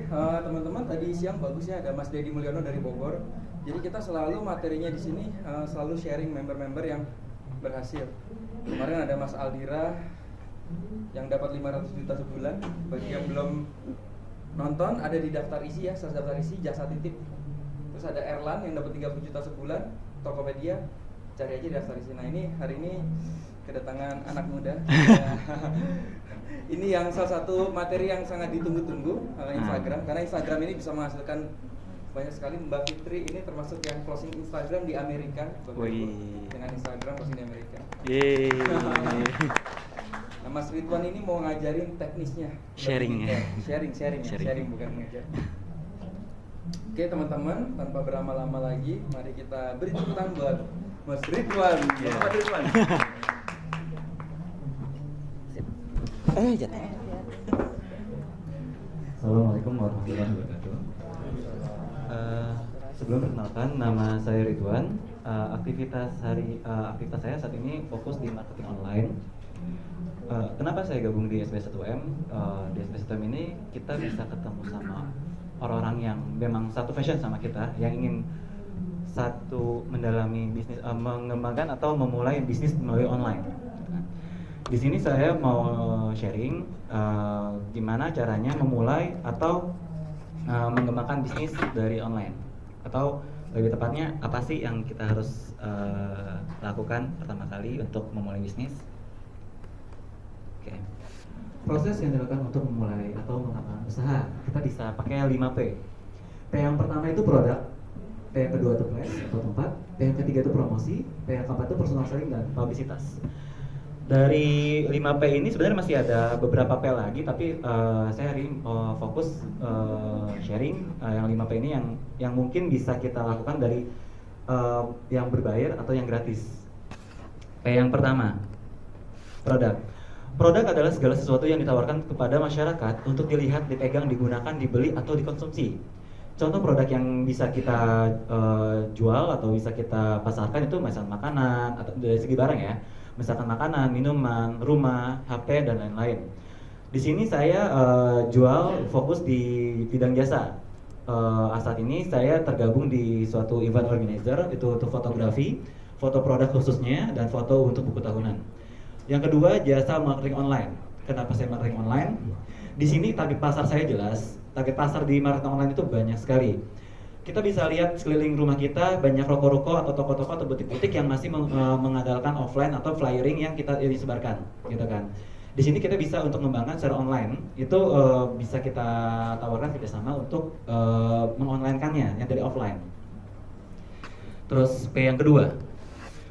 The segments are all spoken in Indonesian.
teman-teman, tadi siang bagusnya ada Mas Dedi Mulyono dari Bogor. Jadi kita selalu materinya di sini selalu sharing member-member yang berhasil. Kemarin ada Mas Aldira yang dapat 500 juta sebulan. Bagi yang belum nonton, ada di daftar isi ya, daftar isi jasa titip. Terus ada Erlan yang dapat 30 juta sebulan, Tokopedia. Cari aja di daftar isi. Nah ini hari ini kedatangan anak muda. Ini yang salah satu materi yang sangat ditunggu-tunggu Instagram, karena Instagram ini bisa menghasilkan banyak sekali. Mbak Fitri ini termasuk yang closing Instagram di Amerika. Dengan Instagram closing di Amerika. Nah, Mas Ridwan ini mau ngajarin teknisnya. Sharing Bukan mengajar. Oke teman-teman, tanpa berlama-lama lagi, mari kita beri tepuk tangan buat Mas Ridwan. Mas Ridwan. Assalamualaikum warahmatullahi wabarakatuh. Sebelum perkenalkan, nama saya Ridwan. Aktivitas saya saat ini fokus di marketing online. Kenapa saya gabung di SB1M? Di SB1M ini kita bisa ketemu sama orang-orang yang memang satu fashion sama kita, yang ingin mendalami bisnis, mengembangkan atau memulai bisnis melalui online. Di sini saya mau sharing gimana caranya memulai atau mengembangkan bisnis dari online, atau lebih tepatnya apa sih yang kita harus lakukan pertama kali untuk memulai bisnis. Oke. Proses yang dilakukan untuk memulai atau mengembangkan usaha kita bisa pakai 5P. P yang pertama itu produk, P yang kedua itu place atau tempat, P yang ketiga itu promosi, P yang keempat itu personal selling dan publisitas. Dari 5P ini sebenarnya masih ada beberapa P lagi, tapi saya hari ini fokus sharing yang 5P ini yang mungkin bisa kita lakukan dari yang berbayar atau yang gratis. P yang pertama, produk. Produk adalah segala sesuatu yang ditawarkan kepada masyarakat untuk dilihat, dipegang, digunakan, dibeli atau dikonsumsi. Contoh produk yang bisa kita jual atau bisa kita pasarkan itu misalnya makanan atau dari segi barang ya. Misalkan makanan, minuman, rumah, HP, dan lain-lain. Di sini saya jual fokus di bidang jasa. Saat ini saya tergabung di suatu event organizer, itu untuk fotografi, foto produk khususnya, dan foto untuk buku tahunan. Yang kedua, jasa marketing online. Kenapa saya marketing online? Di sini target pasar saya jelas. Target pasar di marketing online itu banyak sekali. Kita bisa lihat sekeliling rumah kita banyak ruko-ruko atau toko-toko atau butik-butik yang masih mengandalkan offline atau flyering yang kita disebarkan, gitu kan. Di sini kita bisa untuk mengembangkan secara online, itu bisa kita tawarkan kerjasama untuk mengonlinekannya yang dari offline. Terus P yang kedua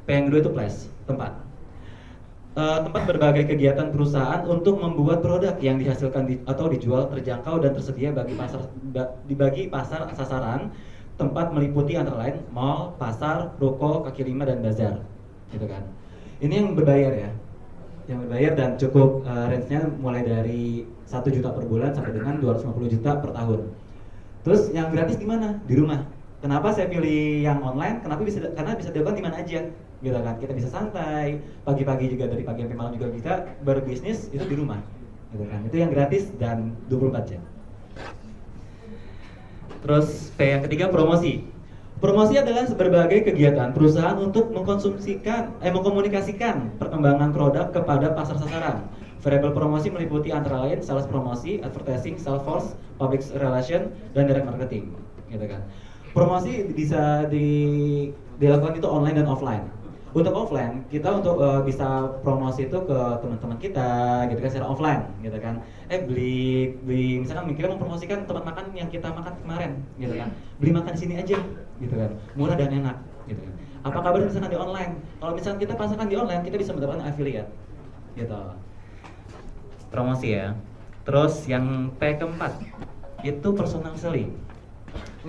itu place, tempat. Tempat berbagai kegiatan perusahaan untuk membuat produk yang dihasilkan atau dijual terjangkau dan tersedia bagi pasar sasaran. Tempat meliputi antara lain mall, pasar, ruko, kaki lima, dan bazar, gitu kan. Ini yang berbayar ya, yang berbayar dan cukup range-nya mulai dari 1 juta per bulan sampai dengan 250 juta per tahun. Terus yang gratis gimana? Di rumah. Kenapa saya pilih yang online? Karena bisa dilakukan di mana aja, gitu kan. Kita bisa santai, pagi-pagi juga, dari pagi sampai malam juga bisa berbisnis itu di rumah, gitu kan. Itu yang gratis dan 24 jam. Terus P yang ketiga, promosi. Promosi adalah berbagai kegiatan perusahaan untuk mengkomunikasikan perkembangan produk kepada pasar sasaran. Variabel promosi meliputi antara lain sales promosi, advertising, sales force, public relation, dan direct marketing, gitu kan. Promosi bisa dilakukan itu online dan offline. Untuk offline, kita untuk bisa promosi itu ke teman-teman kita, gitu kan, secara offline, gitu kan. Beli misalkan kita mempromosikan tempat makan yang kita makan kemarin, gitu kan. Beli makan di sini aja, gitu kan. Murah dan enak, gitu kan. Apa kabar misalkan di online? Kalau misalkan kita pasarkan di online, kita bisa mendapatkan affiliate, gitu. Promosi ya. Terus yang P keempat itu personal selling.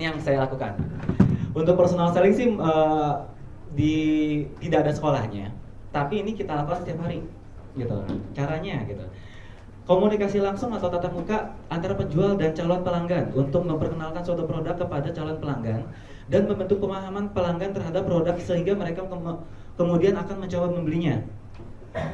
Ini yang saya lakukan. Untuk personal selling sih tidak ada sekolahnya, tapi ini kita lakukan setiap hari, gitu. Caranya gitu, komunikasi langsung atau tatap muka antara penjual dan calon pelanggan untuk memperkenalkan suatu produk kepada calon pelanggan dan membentuk pemahaman pelanggan terhadap produk sehingga mereka kemudian akan mencoba membelinya.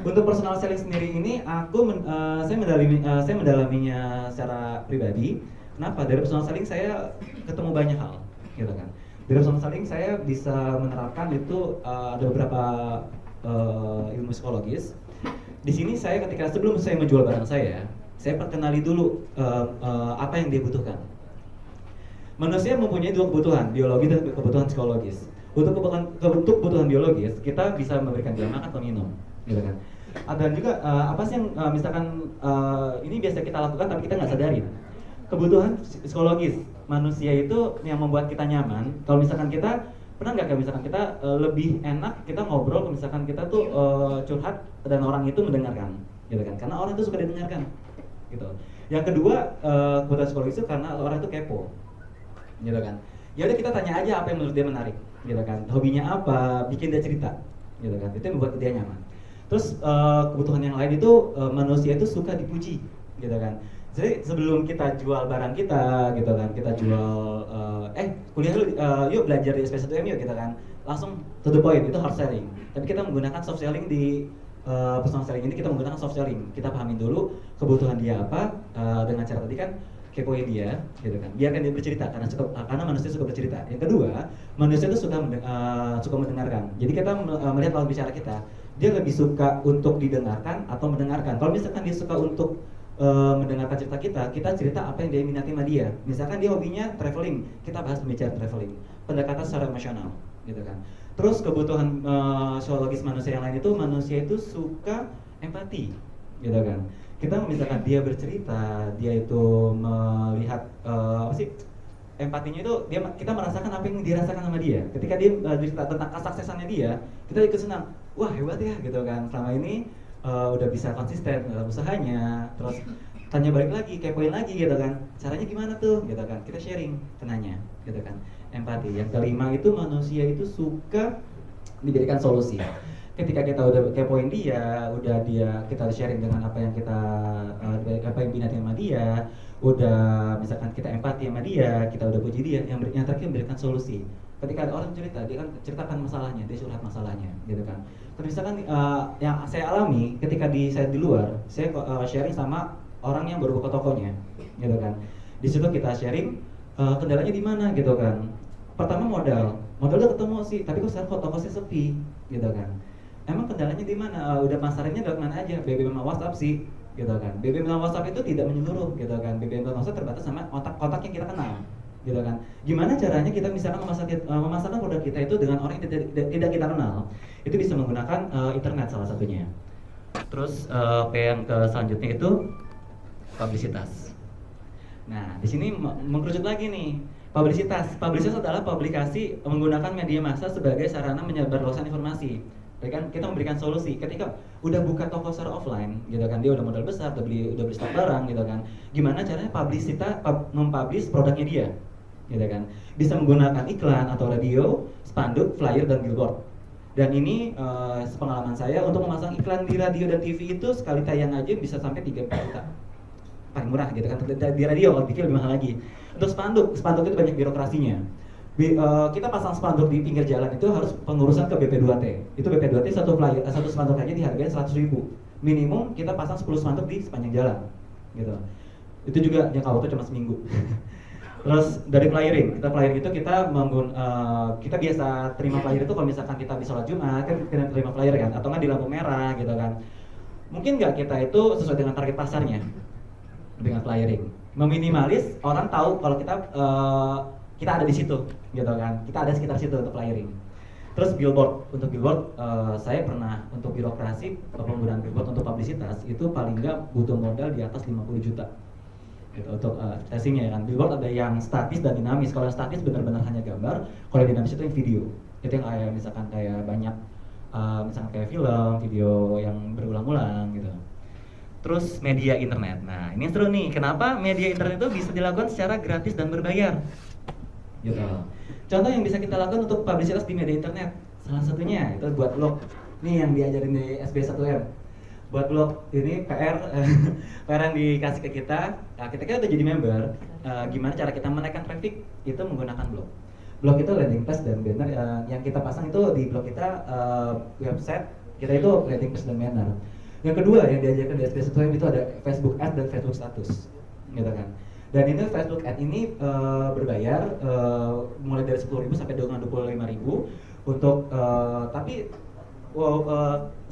Untuk personal selling sendiri ini saya mendalaminya secara pribadi. Kenapa? Dari personal selling saya ketemu banyak hal, gitu kan. Dari personal selling saya bisa menerapkan itu ada beberapa ilmu psikologis. Di sini saya ketika sebelum saya menjual barang saya perkenali dulu apa yang dia butuhkan. Manusia mempunyai dua kebutuhan, biologi dan kebutuhan psikologis. Untuk kebutuhan biologis, kita bisa memberikan dia makan atau minum, gitu kan. Ada juga apa sih yang misalkan ini biasa kita lakukan tapi kita nggak sadarin. Kebutuhan psikologis manusia itu yang membuat kita nyaman. Kalau misalkan kita pernah nggak kayak misalkan kita lebih enak kita ngobrol, kalau misalkan kita tuh curhat dan orang itu mendengarkan, gitu kan? Karena orang itu suka didengarkan, gitu. Yang kedua kebutuhan psikologis itu karena orang itu kepo, gitu kan. Ya udah kita tanya aja apa yang menurut dia menarik, gitu kan. Hobinya apa, bikin dia cerita, gitu kan. Itu yang membuat dia nyaman. Terus kebutuhan yang lain itu manusia itu suka dipuji, gitu kan. Jadi sebelum kita jual barang kita, gitu kan, kita jual kuliah lu yuk belajar di SP1M yuk, gitu kan. Langsung to the point, itu hard selling. Tapi kita menggunakan soft selling di personal selling ini, kita menggunakan soft selling. Kita pahamin dulu kebutuhan dia apa dengan cara tadi kan kepoin dia, gitu kan. Biarkan dia bercerita karena manusia suka bercerita. Yang kedua, manusia itu suka mendengarkan. Jadi kita melihat lawan bicara kita, dia lebih suka untuk didengarkan atau mendengarkan. Kalau misalkan dia suka untuk mendengarkan cerita kita cerita apa yang dia minati sama dia. Misalkan dia hobinya traveling, kita bahas pembicaraan traveling, pendekatan secara emosional, gitu kan. Terus kebutuhan psikologis manusia yang lain itu, manusia itu suka empati, gitu kan. Kita misalkan dia bercerita, dia itu melihat apa sih, empatinya itu kita merasakan apa yang dirasakan sama dia. Ketika dia cerita tentang kesuksesannya dia, kita ikut senang. Wah hebat ya, gitu kan. Selama ini udah bisa konsisten dalam usahanya. Terus tanya balik lagi, kepoin lagi, gitu kan. Caranya gimana tuh, gitu kan. Kita sharing, kenanya, gitu kan. Empati. Yang kelima itu manusia itu suka diberikan solusi. Ketika kita udah kepoin dia, kita sharing dengan apa yang binatang sama dia, udah misalkan kita empati sama dia, kita udah puji dia, yang terakhir memberikan solusi. Ketika ada orang cerita, dia kan ceritakan masalahnya, dia curhat masalahnya, gitu kan. Terus misalkan yang saya alami ketika saya di luar, saya sharing sama orang yang baru buka tokonya, gitu kan. Di situ kita sharing kendalanya di mana, gitu kan. Pertama modal udah ketemu sih, tapi kok sekarang toko saya sepi, gitu kan. Emang kendalanya di mana? Udah masarannya dari mana aja? BBM sama WhatsApp sih, gitu kan. BBM sama WhatsApp itu tidak menyeluruh, gitu kan. BBM sama WhatsApp terbatas sama kontak yang kita kenal, gitu kan. Gimana caranya kita misalkan memasarkan produk kita itu dengan orang yang tidak kita kenal? Itu bisa menggunakan internet salah satunya. Terus yang selanjutnya itu publisitas. Nah, di sini mengkerucut lagi nih. Publisitas adalah publikasi menggunakan media massa sebagai sarana menyebarluaskan informasi. Kan kita memberikan solusi. Ketika udah buka toko secara offline, gitu kan, dia udah modal besar, udah beli stok barang, gitu kan. Gimana caranya mempublish produknya dia, gitu kan. Bisa menggunakan iklan atau radio, spanduk, flyer dan billboard. Dan ini sepengalaman saya untuk memasang iklan di radio dan TV itu sekali tayang aja bisa sampai 3 juta. Paling murah, gitu kan. Di radio, kalau TV lebih mahal lagi. Untuk spanduk itu banyak birokrasinya. Kita pasang spanduk di pinggir jalan itu harus pengurusan ke BP2T. Itu BP2T satu spanduk aja dihargain 100.000. Minimum kita pasang 10 spanduk di sepanjang jalan, gitu. Itu juga jangka waktu cuma seminggu. Terus dari flyering itu kita biasa terima flyer itu kalau misalkan kita habis sholat Jumat kan kita terima flyer kan, atau kan di lampu merah, gitu kan. Mungkin nggak kita itu sesuai dengan target pasarnya dengan flyering. Meminimalis orang tahu kalau kita ada di situ, gitu kan. Kita ada sekitar situ untuk flyering. Terus untuk billboard saya pernah untuk birokrasi penggunaan billboard untuk publisitas itu paling nggak butuh modal di atas 50 juta. Gitu, untuk testingnya, kan. Billboard ada yang statis dan dinamis. Kalau yang statis benar-benar hanya gambar, kalau yang dinamis itu yang video. Itu yang misalkan kayak banyak misalkan kayak film, video yang berulang-ulang, gitu. Terus media internet. Nah, ini seru nih. Kenapa media internet itu bisa dilakukan secara gratis dan berbayar? Gitu. Contoh yang bisa kita lakukan untuk publisitas di media internet, salah satunya itu buat blog. Nih yang diajarin di SB1M. Buat blog ini PR yang dikasih ke kita. Nah, kita udah jadi member. Gimana cara kita menaikkan traffic? Itu menggunakan blog. Blog itu landing page dan banner. Yang kita pasang itu di blog kita website kita itu landing page dan banner. Yang kedua yang diajarkan di SB1M itu ada Facebook Ads dan Facebook Status, gitu kan. Dan ini Facebook Ad ini berbayar mulai dari 10.000 sampai dengan 25.000 untuk tapi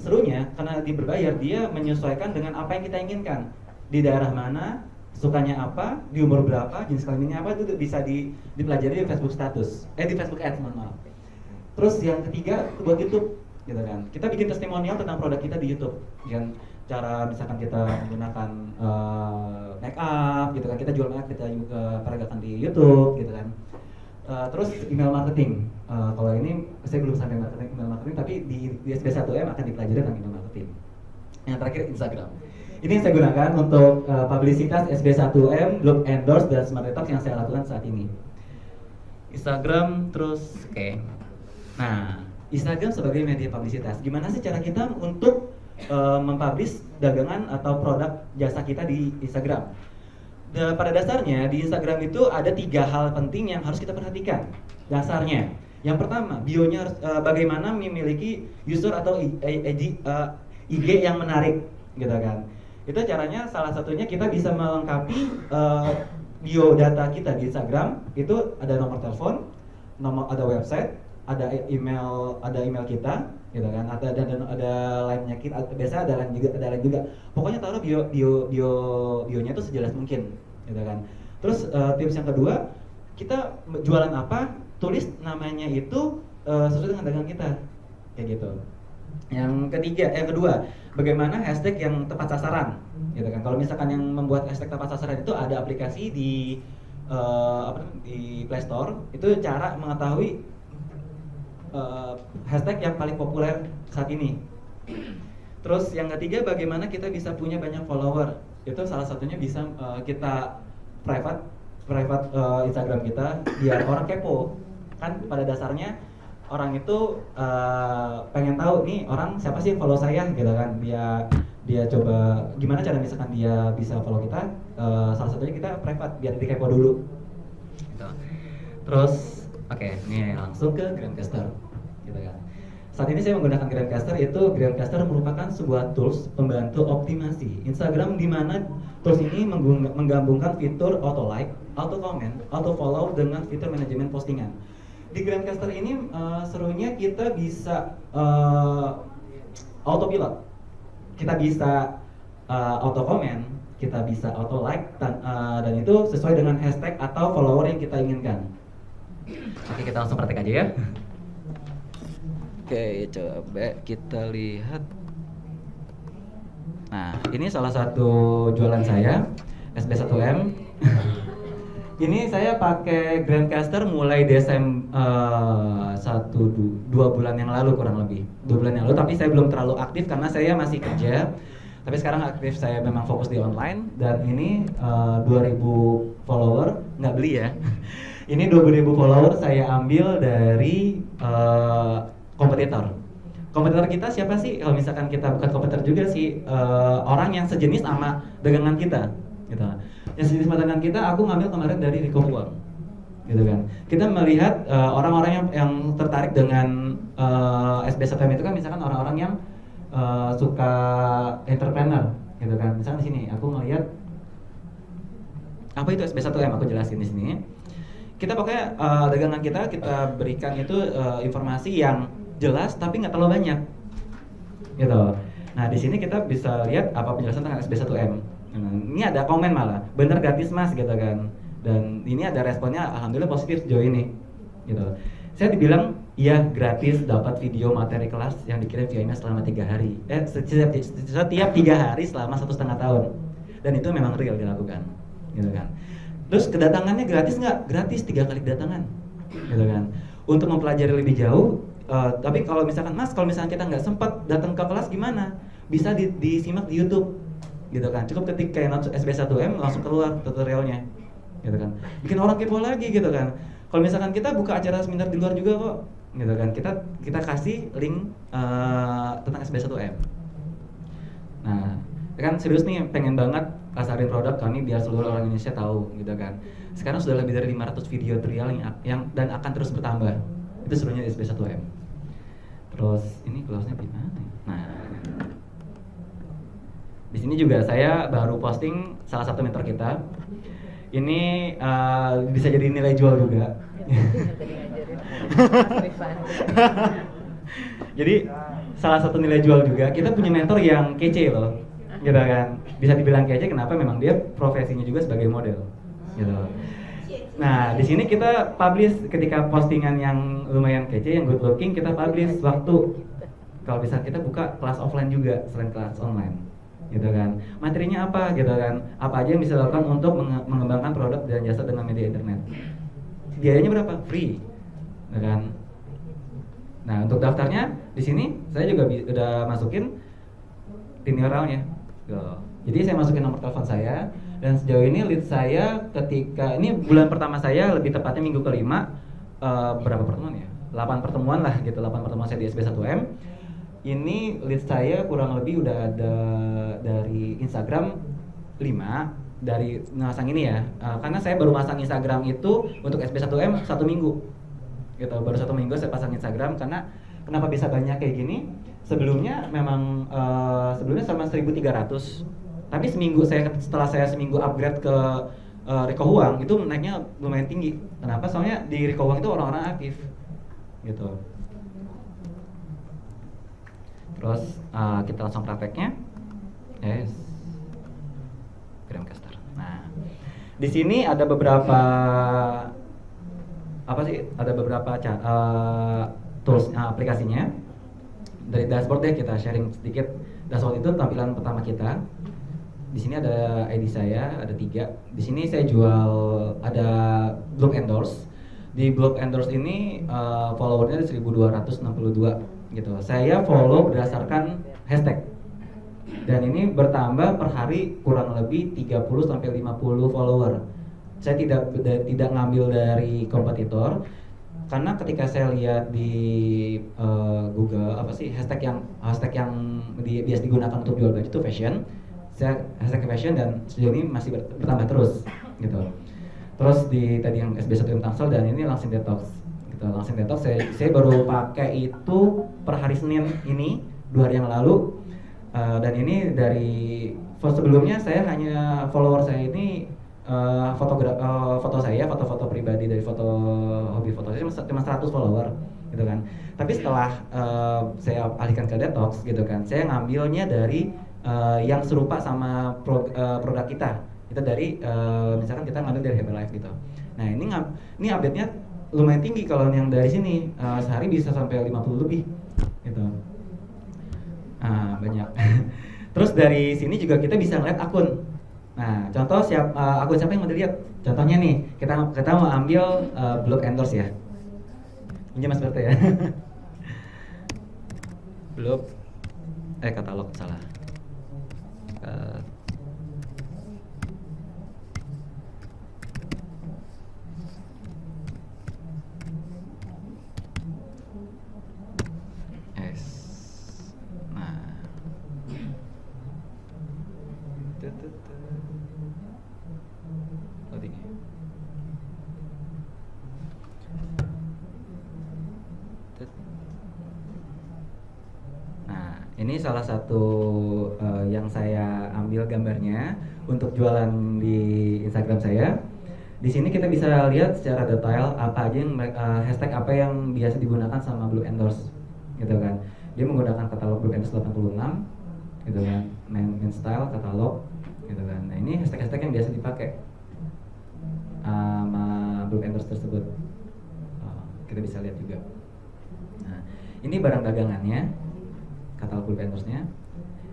serunya karena berbayar dia menyesuaikan dengan apa yang kita inginkan, di daerah mana, sukanya apa, di umur berapa, jenis kelaminnya apa, itu bisa dipelajari di Facebook status, di Facebook Ads, mohon maaf. Terus yang ketiga buat YouTube, gitu kan. Kita bikin testimonial tentang produk kita di YouTube, dengan cara misalkan kita menggunakan make up, gitu kan. Kita jual make up, kita peragakan di YouTube, gitu kan. Terus email marketing. Kalau ini saya belum sampai email marketing, tapi di SB1M akan dipelajari tentang email marketing. Yang terakhir Instagram. Ini yang saya gunakan untuk publisitas SB1M, Blog Endorse, dan Smart Detox yang saya lakukan saat ini. Instagram terus, oke. Nah, Instagram sebagai media publisitas. Gimana sih cara kita untuk mempublish dagangan atau produk jasa kita di Instagram? Pada dasarnya di Instagram itu ada 3 hal penting yang harus kita perhatikan. Dasarnya, yang pertama, bionya harus bagaimana memiliki user atau IG yang menarik, gitu kan. Itu caranya salah satunya kita bisa melengkapi bio data kita di Instagram. Itu ada nomor telepon, ada website, ada email kita, gitu kan. Ada line-nya kita, biasa ada line juga. Pokoknya taruh bionya itu sejelas mungkin, gitu kan. Terus tips yang kedua, kita jualan apa, tulis namanya itu sesuai dengan dagangan kita, kayak gitu. Yang kedua, bagaimana hashtag yang tepat sasaran, gitu kan. Kalau misalkan yang membuat hashtag tepat sasaran itu ada aplikasi di Play Store, itu cara mengetahui hashtag yang paling populer saat ini. Terus yang ketiga, bagaimana kita bisa punya banyak follower. Itu salah satunya bisa kita private Instagram kita biar orang kepo. Kan pada dasarnya orang itu pengen tahu nih orang siapa sih yang follow saya, gitu kan. Dia coba gimana cara misalkan dia bisa follow kita, salah satunya kita private biar dikepo dulu gitu. Terus ini langsung ke Grandcaster, gitu kan. Saat ini saya menggunakan Grandcaster. Grandcaster merupakan sebuah tools pembantu optimasi Instagram, di mana tools ini menggabungkan fitur auto like, auto comment, auto follow dengan fitur manajemen postingan. Di Grandcaster ini serunya kita bisa autopilot, kita bisa auto comment, kita bisa auto like, dan itu sesuai dengan hashtag atau follower yang kita inginkan. Oke, kita langsung praktek aja ya. Oke, coba kita lihat. Nah, ini salah satu jualan saya, SB1M. Ini saya pakai Grandcaster mulai Desember 2 bulan yang lalu, kurang lebih 2 bulan yang lalu. Tapi saya belum terlalu aktif karena saya masih kerja. Tapi sekarang aktif, saya memang fokus di online. Dan ini 2.000 follower, nggak beli ya. Ini 20.000 follower saya ambil dari kompetitor. Kompetitor kita siapa sih? Kalau misalkan kita bukan kompetitor juga sih, orang yang sejenis sama dagangan kita, gitu. Yang sejenis sama dagangan kita, aku ngambil kemarin dari Rico Huang, gitu kan. Kita melihat orang-orang yang tertarik dengan SB1M itu kan, misalkan orang-orang yang suka entrepreneur, gitu kan. Misalkan di sini, aku ngelihat apa itu SB1M, aku jelasin di sini. Kita pakai dagangan kita berikan itu informasi yang jelas tapi nggak terlalu banyak, gitu. Nah, di sini kita bisa lihat apa penjelasan tentang SB1M. Ini ada komen malah, bener gratis mas, gitu kan. Dan ini ada responnya, alhamdulillah positif sejauh ini, gitu. Saya dibilang iya gratis, dapat video materi kelas yang dikirim via email selama 3 hari. Setiap 3 hari selama 1,5 tahun. Dan itu memang real dilakukan, gitu kan. Terus kedatangannya gratis nggak? Gratis, 3 kali kedatangan, gitu kan. Untuk mempelajari lebih jauh, tapi kalau misalkan mas, kalau misalkan kita nggak sempat datang ke kelas gimana? Bisa disimak di YouTube, gitu kan. Cukup ketik kayak SB1M langsung keluar tutorialnya, gitu kan. Bikin orang kepo lagi, gitu kan. Kalau misalkan kita buka acara seminar di luar juga kok, gitu kan. Kita kasih link tentang SB1M. Nah, kan serius nih, pengen banget pasarin produk kami biar seluruh orang Indonesia tahu, gitu kan. Sekarang sudah lebih dari 500 video tutorial yang dan akan terus bertambah. Itu serunya di SB1M. Terus ini close-nya gimana? Nah, di sini juga saya baru posting salah satu mentor kita. Ini bisa jadi nilai jual juga. Jadi salah satu nilai jual juga, kita punya mentor yang kece loh, gitu kan. Bisa dibilang kece kenapa? Memang dia profesinya juga sebagai model, gitu. Nah, di sini kita publish ketika postingan yang lumayan kece, yang good looking, kita publish waktu kalau bisa kita buka kelas offline juga selain kelas online, gitu kan. Materinya apa, gitu kan? Apa aja yang bisa dilakukan untuk mengembangkan produk dan jasa dengan media internet. Biayanya berapa? Free, gitu kan. Nah, untuk daftarnya di sini saya juga udah masukin tinyuralnya. Jadi saya masukin nomor telepon saya, dan sejauh ini lead saya ketika ini bulan pertama saya, lebih tepatnya minggu kelima, berapa pertemuan ya? 8 pertemuan lah gitu, 8 pertemuan saya di SB1M. Ini lead saya kurang lebih udah ada dari Instagram 5 dari masang ini ya. Karena saya baru masang Instagram itu untuk SB1M 1 minggu. Gitu, baru 1 minggu saya pasang Instagram. Karena kenapa bisa banyak kayak gini? Sebelumnya memang sebelumnya sama 1.300, tapi setelah saya seminggu upgrade ke Riko Huang itu naiknya lumayan tinggi. Kenapa? Soalnya di Riko Huang itu orang-orang aktif, gitu. Terus kita langsung prakteknya. Yes, Gramcaster. Nah, di sini ada beberapa Ada beberapa tools aplikasinya. Dari dashboard deh kita sharing sedikit. Dashboard itu tampilan pertama kita. Di sini ada ID saya, ada 3. Di sini saya jual, ada blog endorse. Di blog endorse ini followernya ada 1.262 gitu. Saya follow berdasarkan hashtag. Dan ini bertambah per hari kurang lebih 30 sampai 50 follower. Saya tidak ngambil dari kompetitor. Karena ketika saya lihat di Google hashtag yang biasa digunakan untuk jual baju itu fashion, saya hashtag fashion dan sejauh ini masih bertambah terus, gitu. Terus di tadi yang SB1M Tangsel dan ini langsing detox, gitu. Langsing detox saya baru pakai itu per hari Senin ini 2 hari yang lalu, dan ini dari sebelumnya saya hanya follower saya ini foto pribadi dari hobi foto saya cuma 100 follower gitu kan. Tapi setelah saya alihkan ke detox gitu kan, saya ngambilnya dari yang serupa sama produk kita. Itu dari misalkan kita ngambil dari Herbalife gitu. Nah, ini update-nya lumayan tinggi kalau yang dari sini, sehari bisa sampai 50 lebih gitu. Banyak. Terus dari sini juga kita bisa ngeliat akun. Nah, contoh akun siapa yang mau dilihat? Contohnya nih, kita mau ambil blog endorse ya. Ini Mas Berta ya. Blog katalog salah. Ini salah satu yang saya ambil gambarnya untuk jualan di Instagram saya. Di sini kita bisa lihat secara detail apa aja yang hashtag apa yang biasa digunakan sama Blue Endorse, gitu kan. Dia menggunakan katalog Blue Endorse 86, gitu kan. Main style katalog, gitu kan. Nah, ini hashtag-hashtag yang biasa dipakai sama Blue Endorse tersebut. Kita bisa lihat juga. Nah, ini barang dagangannya. Katalog Blue Endorse-nya.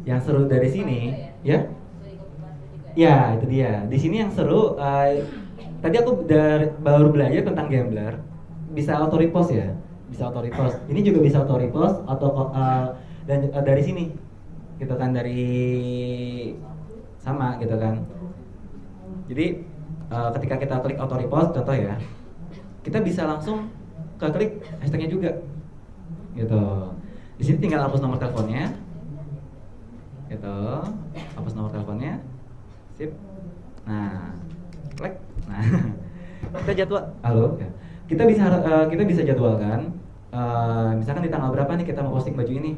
Yang seru dari sini, ya? Ya, itu dia. Di sini yang seru, tadi aku baru belajar tentang gambler. Bisa auto repost ya, bisa auto repost. Ini juga bisa auto repost dan dari sini, gitu kan, dari sama, gitu kan. Jadi ketika kita klik auto repost, contoh ya, kita bisa langsung klik hashtagnya juga, gitu. Di sini tinggal hapus nomor teleponnya, gitu, hapus nomor teleponnya, sip. Nah, klik. Nah, kita jadwal, halo, ya. Kita bisa jadwalkan. Misalkan di tanggal berapa nih kita mau posting baju ini?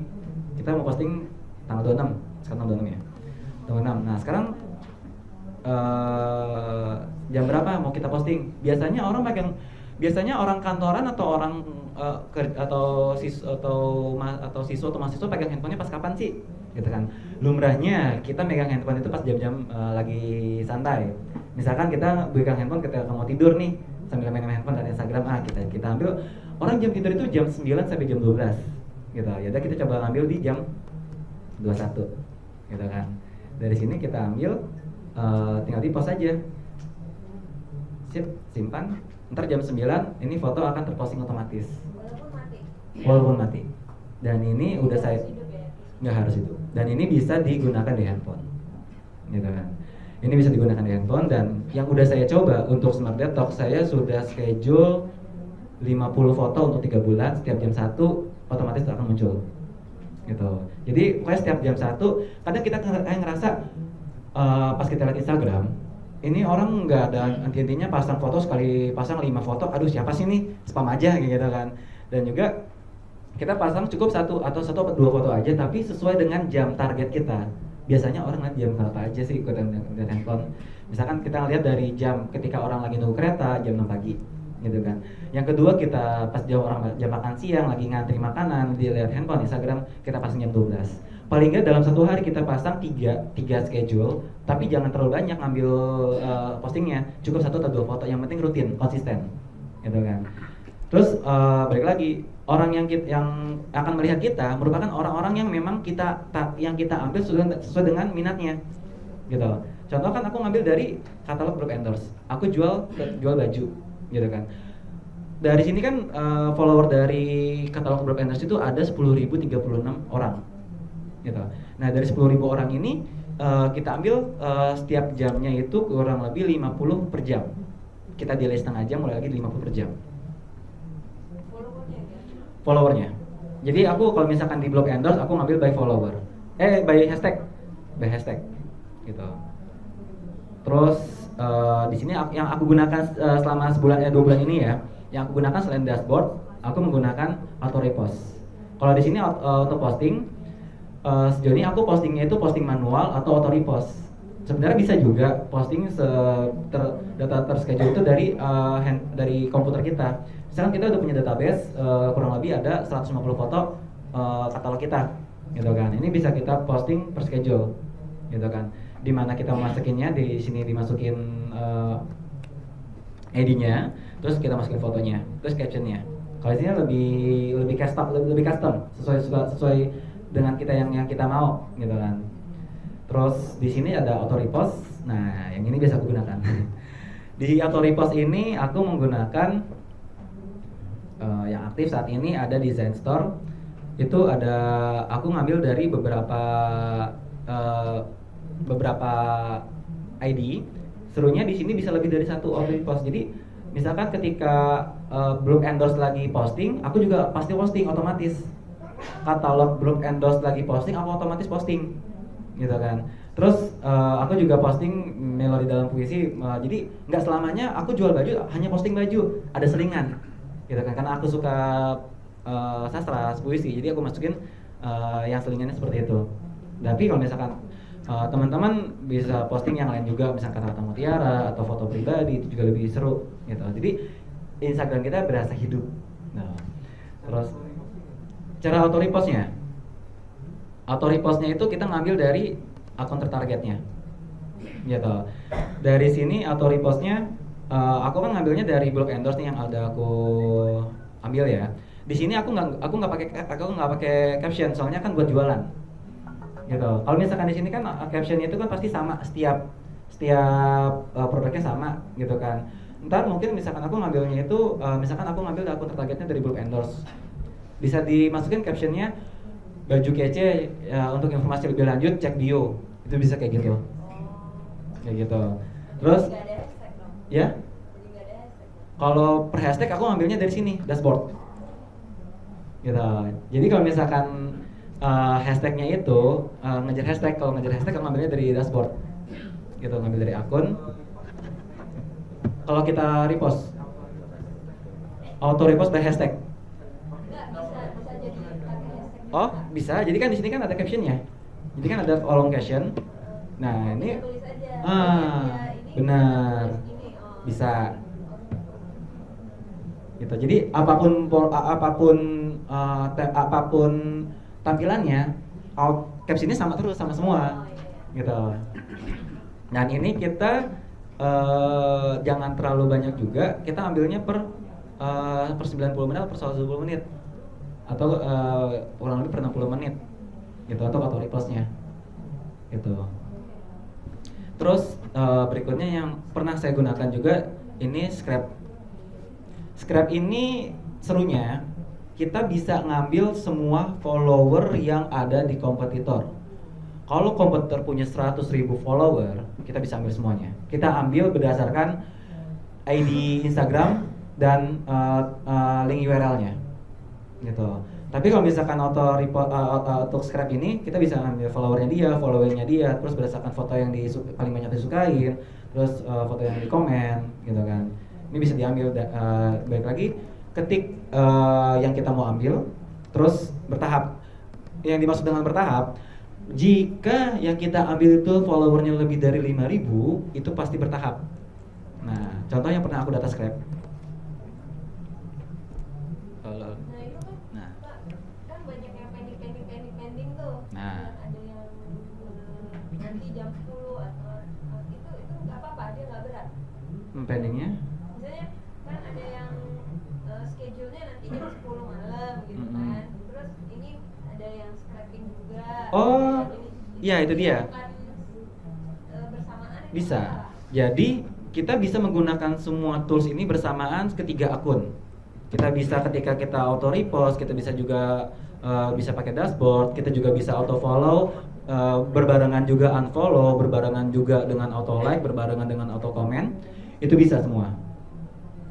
Kita mau posting tanggal 26, sekarang tanggal 26 ya. Tanggal 26. Nah, sekarang jam berapa mau kita posting. Biasanya orang kantoran atau orang atau siswa atau mahasiswa pegang handphonenya pas kapan sih, gitu kan. Lumrahnya kita megang handphone itu pas jam-jam lagi santai. Misalkan kita pegang handphone ketika mau tidur nih, sambil main handphone dan Instagram, kita ambil. Orang jam tidur itu jam 9 sampai jam 12 gitu. Ya udah kita coba ambil di jam 21 gitu kan. Dari sini kita ambil, tinggal di post aja, sip, simpan. Ntar jam 9 ini foto akan terposting otomatis walaupun mati. Dan ini udah saya nggak harus itu, dan ini bisa digunakan di handphone gitu kan. Ini bisa digunakan di handphone, dan yang udah saya coba untuk Smart Detox, saya sudah schedule 50 foto untuk 3 bulan. Setiap jam 1 otomatis akan muncul gitu. Jadi pokoknya setiap jam 1, kadang kita kayak ngerasa pas kita lihat Instagram, ini orang nggak ada intinya pasang foto, sekali pasang 5 foto, aduh siapa sih ini, spam aja gitu kan. Dan juga kita pasang cukup 1 atau 2 foto aja, tapi sesuai dengan jam target kita. Biasanya orang lihat jam berapa aja sih ikutan handphone. Misalkan kita lihat dari jam ketika orang lagi nunggu kereta, jam 6 pagi gitu kan. Yang kedua, kita pas orang jam makan siang lagi ngantri makanan, dia lihat handphone Instagram, kita pasang jam 12. Paling nggak dalam satu hari kita pasang 3 schedule, tapi jangan terlalu banyak ngambil postingnya, cukup 1 atau 2 foto, yang penting rutin, konsisten gitu kan. Terus balik lagi, orang yang akan melihat kita merupakan orang-orang yang memang kita ambil sesuai dengan minatnya gitu. Contoh kan aku ngambil dari katalog Group Endorse, aku jual baju gitu kan. Dari sini kan follower dari katalog Group Endorse itu ada 10.036 orang gitu. Nah dari 10.000 orang ini kita ambil setiap jamnya itu kurang lebih 50 per jam. Kita delay setengah jam, mulai lagi 50 per jam. Followernya. Jadi aku kalau misalkan di blog endorse, aku ngambil by follower, by hashtag gitu. Terus di sini yang aku gunakan selama 2 bulan ini ya, yang aku gunakan selain dashboard, aku menggunakan auto repost. Kalau di sini auto posting, sejauh ini aku postingnya itu posting manual atau auto repost. Sebenarnya bisa juga posting data terschedule itu dari komputer kita. Misalkan kita udah punya database, kurang lebih ada 150 foto katalog kita gitu kan. Ini bisa kita posting per schedule gitu kan. Dimana kita masukinnya, di sini dimasukin ID-nya, terus kita masukin fotonya, terus captionnya. Kalau di sini lebih custom, sesuai dengan kita yang kita mau gitu kan. Terus di sini ada auto repost. Nah, yang ini biasa aku gunakan. Di auto repost ini aku menggunakan yang aktif saat ini ada di Zen Store. Itu ada, aku ngambil dari beberapa ID. Serunya di sini bisa lebih dari 1 auto repost. Jadi misalkan ketika Blog Endorse lagi posting, aku juga pasti posting otomatis. Katalog Blog Endorse lagi posting, aku otomatis posting gitu kan. Terus aku juga posting melodi dalam puisi. Jadi nggak selamanya aku jual baju hanya posting baju, ada selingan gitu kan, karena aku suka sastra puisi, jadi aku masukin yang selingannya seperti itu. Tapi kalau misalkan teman-teman bisa posting yang lain juga, misalkan kata-kata mutiara atau foto pribadi, itu juga lebih seru gitu. Jadi Instagram kita berasa hidup. Nah, terus cara auto repostnya itu kita ngambil dari akun tertargetnya gitu. Dari sini auto repostnya, aku kan ngambilnya dari blog endorse nih yang ada aku ambil ya. Di sini aku nggak pakai caption, soalnya kan buat jualan gitu. Kalau misalkan di sini kan captionnya itu kan pasti sama, setiap produknya sama gitu kan. Ntar mungkin misalkan aku ngambilnya itu, misalkan aku ngambil akun tertargetnya dari blog endorse, bisa dimasukin captionnya baju kece untuk informasi lebih lanjut cek bio, itu bisa kayak gitu. Terus ya, kalau per hashtag aku ngambilnya dari sini, dashboard gitu. Jadi kalau misalkan hashtagnya itu ngejar hashtag, kalau ngejar hashtag aku ngambilnya dari dashboard gitu, ngambil dari akun. Kalau kita repost, auto repost by hashtag. Oh bisa, jadi kan di sini kan ada captionnya, jadi kan ada kolom caption. Nah ini benar. bisa. Gitu. Jadi apapun tampilannya, captionnya sama terus, sama semua, gitu. Dan ini kita jangan terlalu banyak juga, kita ambilnya per 90 menit atau per 120 menit atau kurang lebih per 60 menit, gitu, atau auto repostnya, gitu. Terus berikutnya yang pernah saya gunakan juga ini Scrap. Scrap ini serunya kita bisa ngambil semua follower yang ada di kompetitor. Kalau kompetitor punya 100.000 follower, kita bisa ambil semuanya. Kita ambil berdasarkan ID Instagram dan link URL-nya, gitu. Tapi kalau misalkan untuk Scrap ini, kita bisa ambil followernya dia, terus berdasarkan foto yang paling banyak disukain, terus foto yang di komen, gitu kan. Ini bisa diambil, balik lagi, ketik yang kita mau ambil, terus bertahap. Yang dimaksud dengan bertahap, jika yang kita ambil itu followernya lebih dari 5.000, itu pasti bertahap. Nah, contoh yang pernah aku data Scrap. Nah, ada yang nanti jam 10 atau itu nggak apa-apa, dia nggak berat. Pendingnya? Misalnya kan ada yang schedule-nya nanti jam 10 malam gitu kan. Terus ini ada yang scrapping juga. Oh, iya itu dia. Bersamaan Bisa. Jadi kita bisa menggunakan semua tools ini bersamaan ketiga akun. Kita bisa ketika kita auto repost, kita bisa juga bisa pakai dashboard, kita juga bisa auto follow, berbarengan juga unfollow, berbarengan juga dengan auto like, berbarengan dengan auto comment, itu bisa semua,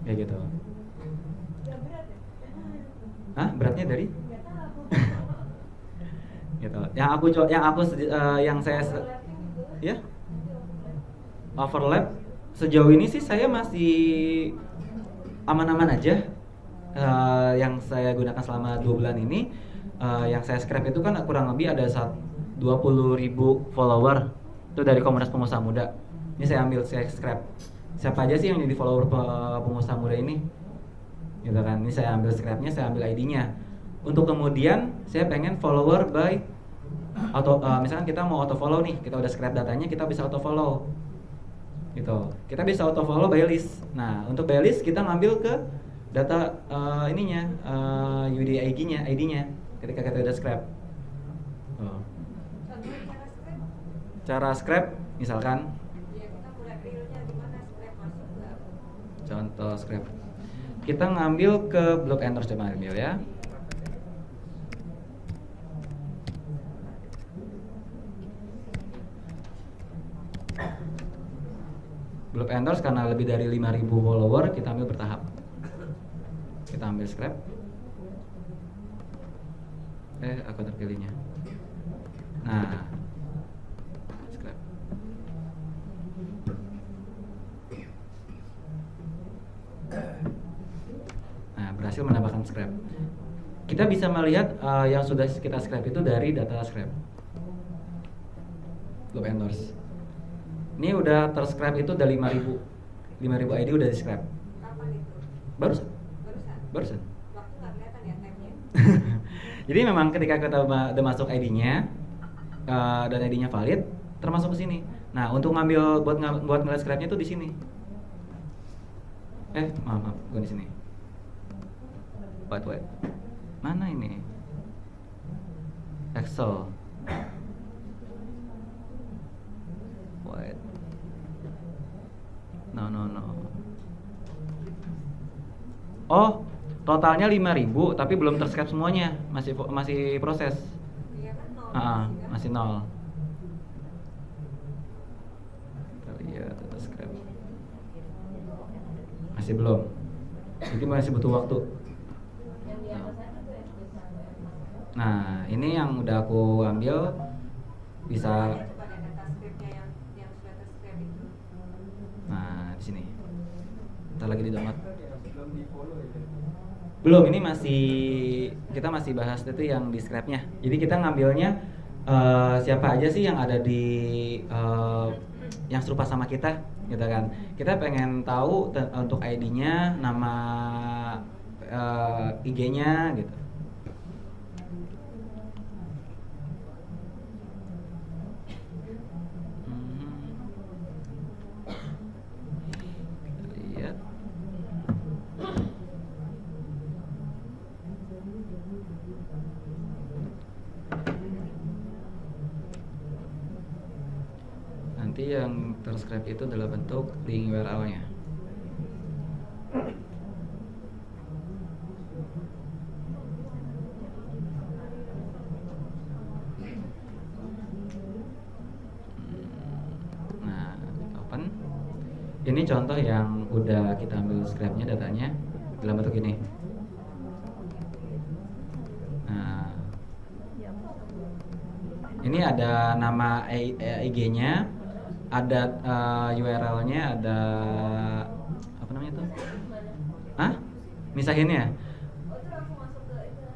kayak gitu. berat ya? Hah? Beratnya dari? Nggak tahu. Gitu. Yang saya ya overlap sejauh ini sih saya masih aman-aman aja. Yang saya gunakan selama 2 bulan ini, yang saya scrap itu kan kurang lebih ada 20.000 follower itu dari komunitas pengusaha muda. Ini saya scrap. Siapa aja sih yang jadi follower pengusaha muda ini? Gitu kan. Ini saya ambil scrapnya, saya ambil ID-nya. Untuk kemudian saya pengen follower by misalkan kita mau auto follow nih, kita udah scrap datanya, kita bisa auto follow. Gitu. Kita bisa auto follow by list. Nah, untuk by list kita ngambil ke data ID-nya ketika kita udah scrap. Cara scrap misalkan contoh scrap. Kita ngambil ke block endorse, coba ambil ya. Block endorse karena lebih dari 5.000 follower, kita ambil bertahap. Kita ambil scrap. Aku terpilihnya. Nah, scrap. Nah, berhasil menambahkan scrap. Kita bisa melihat yang sudah kita scrap itu dari data scrap. Block endorse. Ini udah terscrap itu udah 5.000 ID udah di scrap. Kapan itu? Barusan. Waktu nggak kelihatan ya tag-nya. Jadi memang ketika kita udah masuk ID-nya dan ID-nya valid, termasuk ke sini. Nah, untuk ngambil buat ngeliat scrap-nya itu di sini. Maaf, bukan di sini. Wait. Mana ini? Excel. Wait. No. Oh, totalnya 5.000 tapi belum terscrap semuanya, masih proses. Iya kan nol. Masih 0. Kita lihat terscrap. Masih belum. Jadi masih butuh waktu. Yang di atas sana tuh S1. Nah, ini yang udah aku ambil bisa. Coba ada data script-nya yang sudah terscrap itu. Nah, di sini. Ntar lagi di download. Belum di follow ya. Belum, ini kita masih bahas itu yang di scrap-nya. Jadi kita ngambilnya siapa aja sih yang ada di yang serupa sama kita. gitu kan. Kita pengen tahu untuk ID-nya, nama IG-nya gitu. Lihat. Nanti yang tersubscribe itu adalah bentuk link URL-nya. Nah, open. Ini contoh yang udah kita ambil subscribe-nya, datanya dalam bentuk ini. Nah, ini ada nama IG-nya, ada URL-nya, ada apa namanya tuh? Hah? Misahinnya?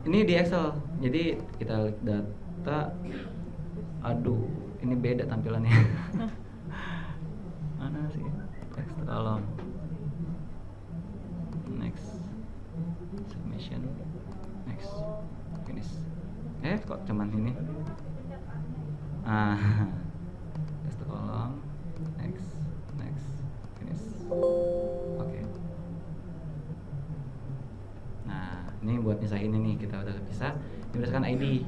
Ini di Excel. Jadi kita klik data. Aduh, ini beda tampilannya. Mana sih? Text column. Next. Submission. Next. Finish. Kok cuman ini? Text column. Next. Finish. Oke. Nah, ini buat misahin ini kita udah bisa. Ini berdasarkan ID.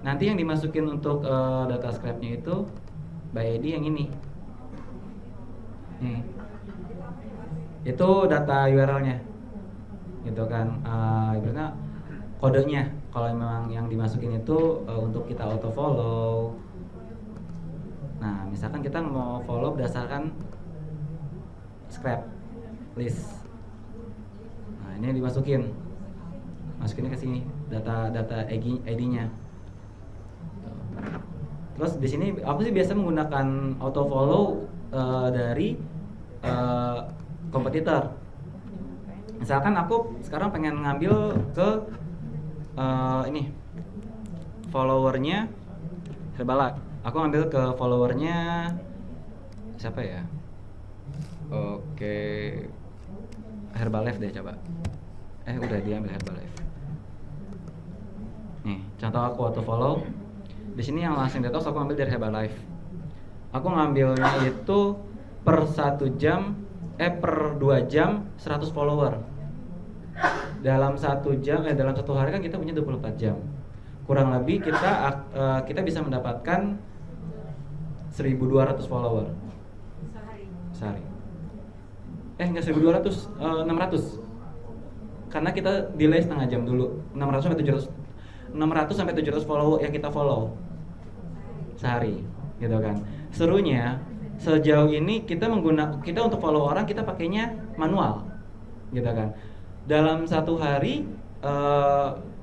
Nanti yang dimasukin untuk data scrap-nya itu by ID yang ini. Nih. Itu data URL-nya. Gitu kan. Ibaratnya kodenya. Kalau memang yang dimasukin itu untuk kita auto follow. Nah, misalkan kita mau follow berdasarkan scrap list. Nah, ini yang dimasukin. Masukinnya ke sini, data ID-nya. Terus di sini aku sih biasa menggunakan auto follow dari kompetitor. Misalkan aku sekarang pengen ngambil ke ini followernya Herbalife. Aku ngambil ke followernya siapa ya? Oke, Herbalife deh coba. Udah diambil Herbalife. Nih, contoh aku auto follow. Di sini yang langsung detox aku ambil dari Herbalife. Aku ngambilnya itu per 1 jam per 2 jam 100 follower. Dalam 1 jam dalam 1 hari kan kita punya 24 jam. Kurang lebih kita bisa mendapatkan 1.200 follower sehari. Enggak 1.200, 600. Karena kita delay setengah jam dulu. 600 sampai 700 follow yang kita follow sehari, gitu kan. Serunya sejauh ini kita untuk follow orang kita pakainya manual, gitu kan. Dalam 1 hari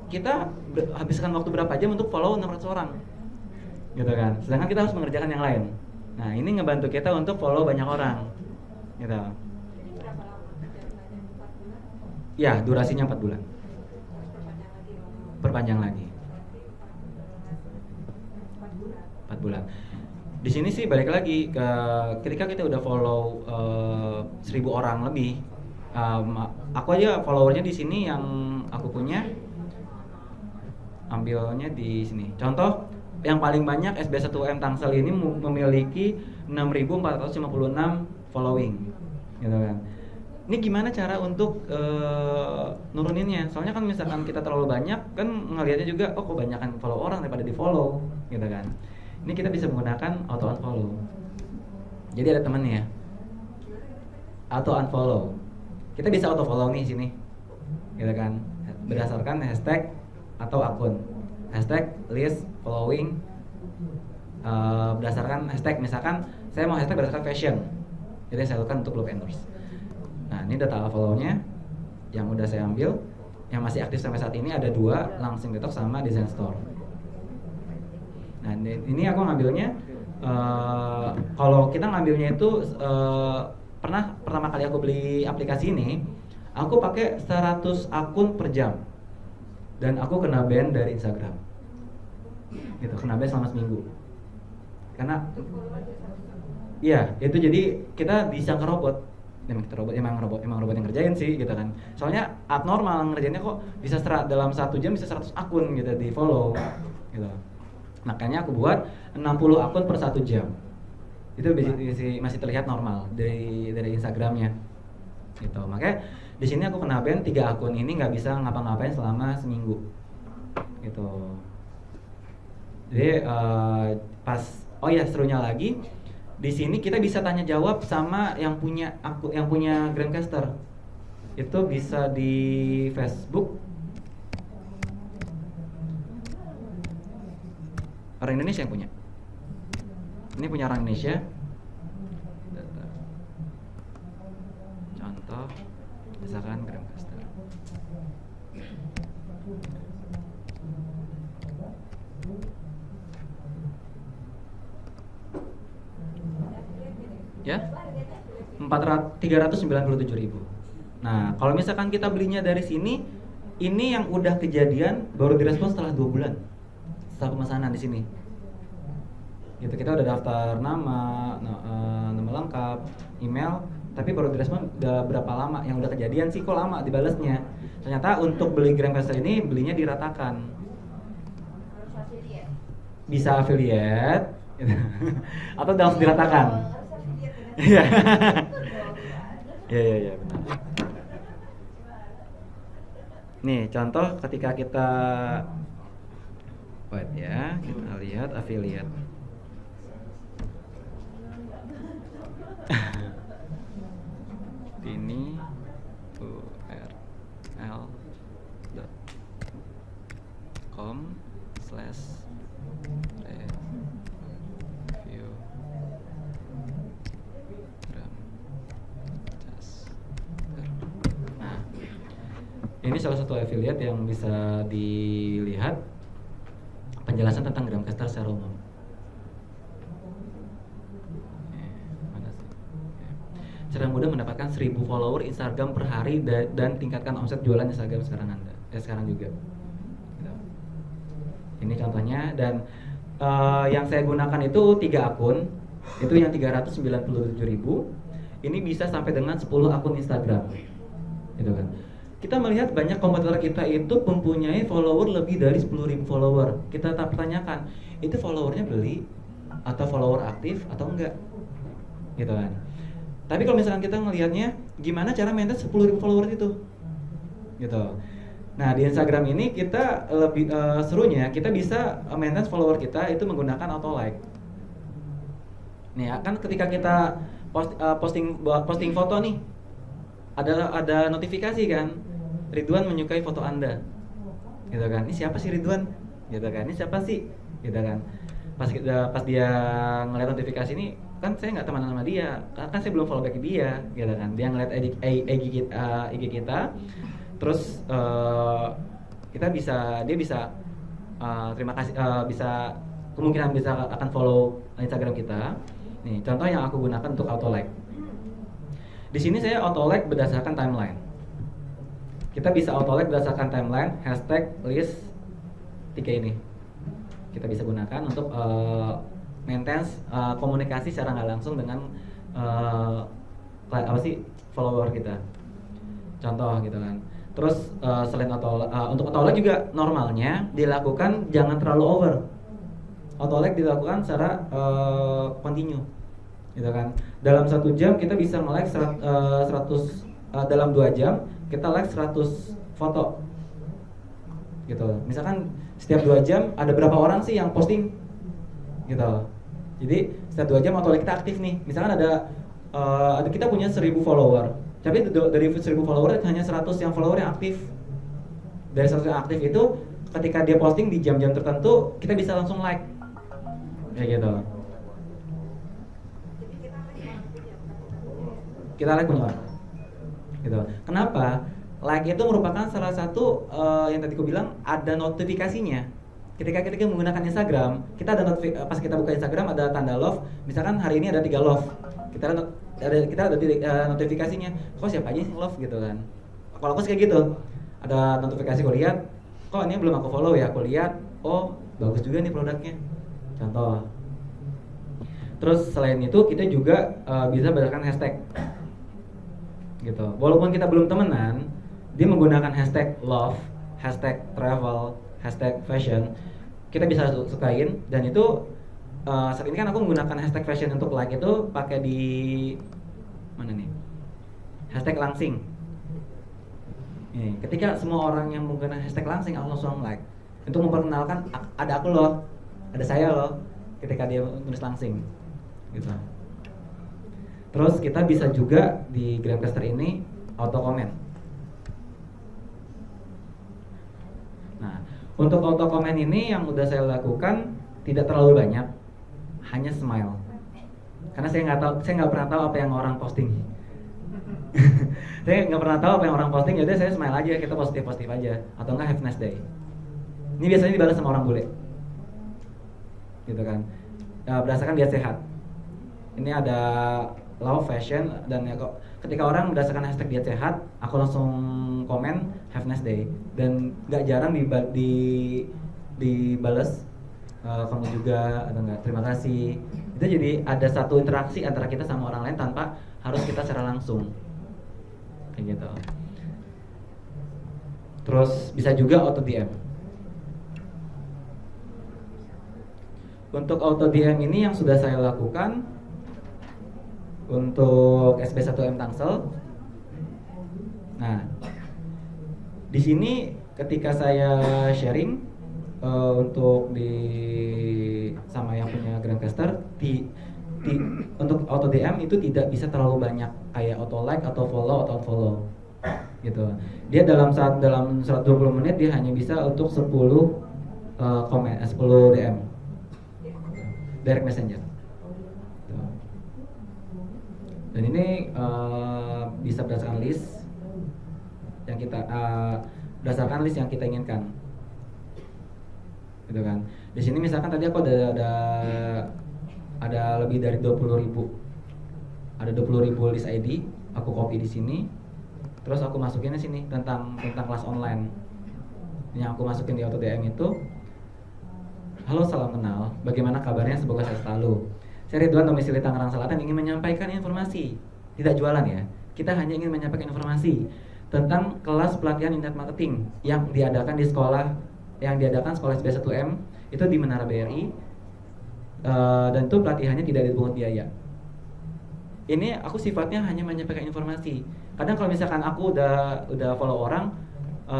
kita habiskan waktu berapa jam untuk follow 600 orang, gitu kan. Sedangkan kita harus mengerjakan yang lain. Nah, ini ngebantu kita untuk follow banyak orang, gitu. Ya, durasinya 4 bulan. Perpanjang lagi. 4 bulan. Di sini sih balik lagi ke ketika kita udah follow 1.000 orang lebih. Aku aja followernya di sini yang aku punya ambilnya di sini. Contoh yang paling banyak SB1M Tangsel ini memiliki 6.456 following, gitu kan. Ini gimana cara untuk nuruninnya? Soalnya kan misalkan kita terlalu banyak kan ngelihatnya juga, kok banyakan follow orang daripada di follow, gitu kan. Ini kita bisa menggunakan auto unfollow. Jadi ada temennya, auto unfollow. Kita bisa auto follow nih sini, gitu kan. Berdasarkan hashtag atau akun. Hashtag list following. Berdasarkan hashtag, misalkan saya mau hashtag berdasarkan fashion, jadi saya lakukan untuk Loop Endorse. Nah, ini data follow-nya yang udah saya ambil, yang masih aktif sampai saat ini ada 2, langsung detox sama design store. Nah, ini aku ngambilnya kalau kita ngambilnya itu pertama kali aku beli aplikasi ini, aku pakai 100 akun per jam. Dan aku kena ban dari Instagram. Gitu, kena ban selama seminggu. Karena Iya, itu jadi kita disangka robot. Emang robot yang ngerjain sih gitu kan. Soalnya abnormal ngerjainnya kok bisa dalam 1 jam bisa 100 akun gitu di follow gitu. Makanya aku buat 60 akun per 1 jam. Itu masih terlihat normal dari Instagramnya gitu. Makanya di sini aku kena ban 3 akun ini nggak bisa ngapa-ngapain selama seminggu gitu. Jadi serunya lagi di sini kita bisa tanya jawab sama yang punya Grandcaster. Itu bisa di Facebook. Orang Indonesia yang punya. Ini punya orang Indonesia. Contoh, misalkan Grandcaster. Ya, 397.000. Nah, kalau misalkan kita belinya dari sini, ini yang udah kejadian baru direspon setelah 2 bulan setelah pemesanan di sini. Gitu, kita udah daftar nama lengkap, email, tapi baru direspon udah berapa lama. Yang udah kejadian sih kok lama dibalasnya. Ternyata untuk beli Grandcaster ini belinya diratakan. Bisa affiliate atau langsung diratakan. Iya. Iya benar. Nih contoh ketika kita buat ya, kita lihat affiliate. Ini url.com/review. Nah, ini salah satu affiliate yang bisa dilihat penjelasan tentang Grandcaster secara umum. Cara mudah mendapatkan 1000 follower Instagram per hari dan tingkatkan omset jualan Instagram sekarang juga. Ini contohnya, dan yang saya gunakan itu 3 akun, itu yang 397.000. Ini bisa sampai dengan 10 akun Instagram, gitu kan. Kita melihat banyak kompetitor kita itu mempunyai follower lebih dari 10.000 follower. Kita pertanyakan, itu followernya beli atau follower aktif atau enggak, gitu kan. Tapi kalau misalkan kita ngelihatnya, gimana cara maintain 10.000 follower itu, gitu. Nah di Instagram ini kita lebih serunya kita bisa maintain follower kita itu menggunakan auto like. Nih kan ketika kita posting foto nih, ada notifikasi kan, Ridwan menyukai foto Anda, gitu kan. Ini siapa sih Ridwan, gitu kan. Ini siapa sih, gitu kan. Pas dia ngeliat notifikasi ini, kan saya nggak temenan sama dia, kan saya belum follow back dia, gitu kan. Dia ngeliat IG kita, terus dia bisa terima kasih, bisa kemungkinan bisa akan follow Instagram kita. Nih contoh yang aku gunakan untuk auto like. Di sini saya auto like berdasarkan timeline. Kita bisa auto like berdasarkan timeline, hashtag, list, 3 ini kita bisa gunakan untuk maintain komunikasi secara nggak langsung dengan follower kita. Contoh gitu kan. Terus selain untuk auto like juga normalnya dilakukan jangan terlalu over. Auto like dilakukan secara continue, gitu kan. Dalam 1 jam kita bisa nge-like 100, dalam 2 jam kita like 100 foto, gitu. Misalkan setiap 2 jam ada berapa orang sih yang posting, gitu. Jadi setiap 2 jam auto like kita aktif nih. Misalkan ada kita punya 1000 follower, tapi dari 1000 follower hanya 100 yang follower yang aktif. Dari 100 yang aktif itu ketika dia posting di jam-jam tertentu kita bisa langsung like, kayak gitu. Kita like punya orang, gitu. Kenapa? Like itu merupakan salah satu yang tadi aku bilang ada notifikasinya. Ketika kita menggunakan Instagram, kita ada pas kita buka Instagram ada tanda love. Misalkan hari ini ada 3 love, kita ada notifikasinya. Kok siapa aja yang love, gitu kan? Kalau aku sih kayak gitu, ada notifikasi, aku lihat, kok ini belum aku follow ya, aku lihat, oh bagus juga nih produknya. Contoh. Terus selain itu kita juga bisa berdasarkan hashtag gitu. Walaupun kita belum temenan, dia menggunakan hashtag love, hashtag travel, hashtag fashion, kita bisa sukain. Dan itu saat ini kan aku menggunakan hashtag fashion untuk like itu pakai di mana nih, hashtag langsing. Nih, ketika semua orang yang menggunakan hashtag langsing, aku langsung like untuk memperkenalkan ada aku loh, ada saya loh, ketika dia tulis langsing gitu. Terus kita bisa juga di Gramcaster ini auto comment. Nah, untuk auto comment ini yang udah saya lakukan tidak terlalu banyak, hanya smile. Karena saya nggak pernah tahu apa yang orang posting. Saya nggak pernah tahu apa yang orang posting, jadi saya smile aja, kita positif aja, atau enggak have nice day. Ini biasanya dibalas sama orang bule, gitu kan, berdasarkan dia sehat. Ini ada love, fashion, dan ya kok ketika orang berdasarkan hashtag diet sehat, aku langsung komen have nice day, dan nggak jarang dibales kamu juga atau enggak terima kasih. Itu jadi ada satu interaksi antara kita sama orang lain tanpa harus kita secara langsung kayak gitu. Terus bisa juga auto DM. Untuk auto DM ini yang sudah saya lakukan untuk SB1M Tangsel. Nah, di sini ketika saya sharing untuk di sama yang punya Gramcaster, untuk auto DM itu tidak bisa terlalu banyak kayak auto like atau follow atau unfollow gitu. Dia dalam 120 menit dia hanya bisa untuk 10 komen, 10 DM direct messenger. Dan ini bisa berdasarkan list yang kita berdasarkan list yang kita inginkan, gitu kan. Di sini misalkan tadi aku ada lebih dari 20.000, ada 20.000 list ID, aku copy di sini, terus aku masukin di sini tentang kelas online. Yang aku masukin di auto DM itu, halo salam kenal, bagaimana kabarnya, semoga sehat selalu. Saya Ridwan, domisili Tangerang Selatan, ingin menyampaikan informasi, tidak jualan ya. Kita hanya ingin menyampaikan informasi tentang kelas pelatihan internet marketing yang diadakan di sekolah, yang diadakan sekolah SB1M itu di Menara BRI, dan itu pelatihannya tidak dipungut biaya. Ini aku sifatnya hanya menyampaikan informasi. Kadang kalau misalkan aku udah follow orang,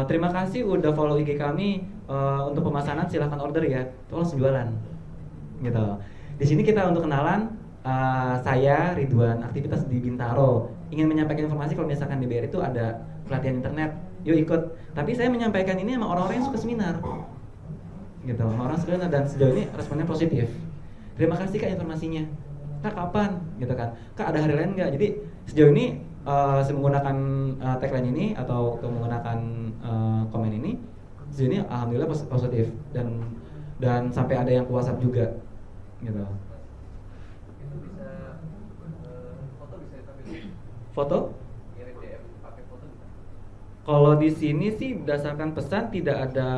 terima kasih udah follow IG kami, untuk pemesanan silahkan order ya, itu langsung jualan, gitu. Di sini kita untuk kenalan, saya Ridwan, aktivitas di Bintaro, ingin menyampaikan informasi kalau misalkan di BRI itu ada pelatihan internet, yuk ikut. Tapi saya menyampaikan ini sama orang-orang yang suka seminar, gitu, sama orang suka seminar, dan sejauh ini responnya positif. Terima kasih Kak informasinya. Kak kapan? Gitu kan. Kak ada hari lain nggak? Jadi sejauh ini saya menggunakan tagline ini atau menggunakan komen ini, sejauh ini alhamdulillah positif, dan sampai ada yang ke WhatsApp juga, gitu. Itu bisa foto bisa tapi Foto? kirim DM pakai foto bisa. Kalau di sini sih berdasarkan pesan tidak ada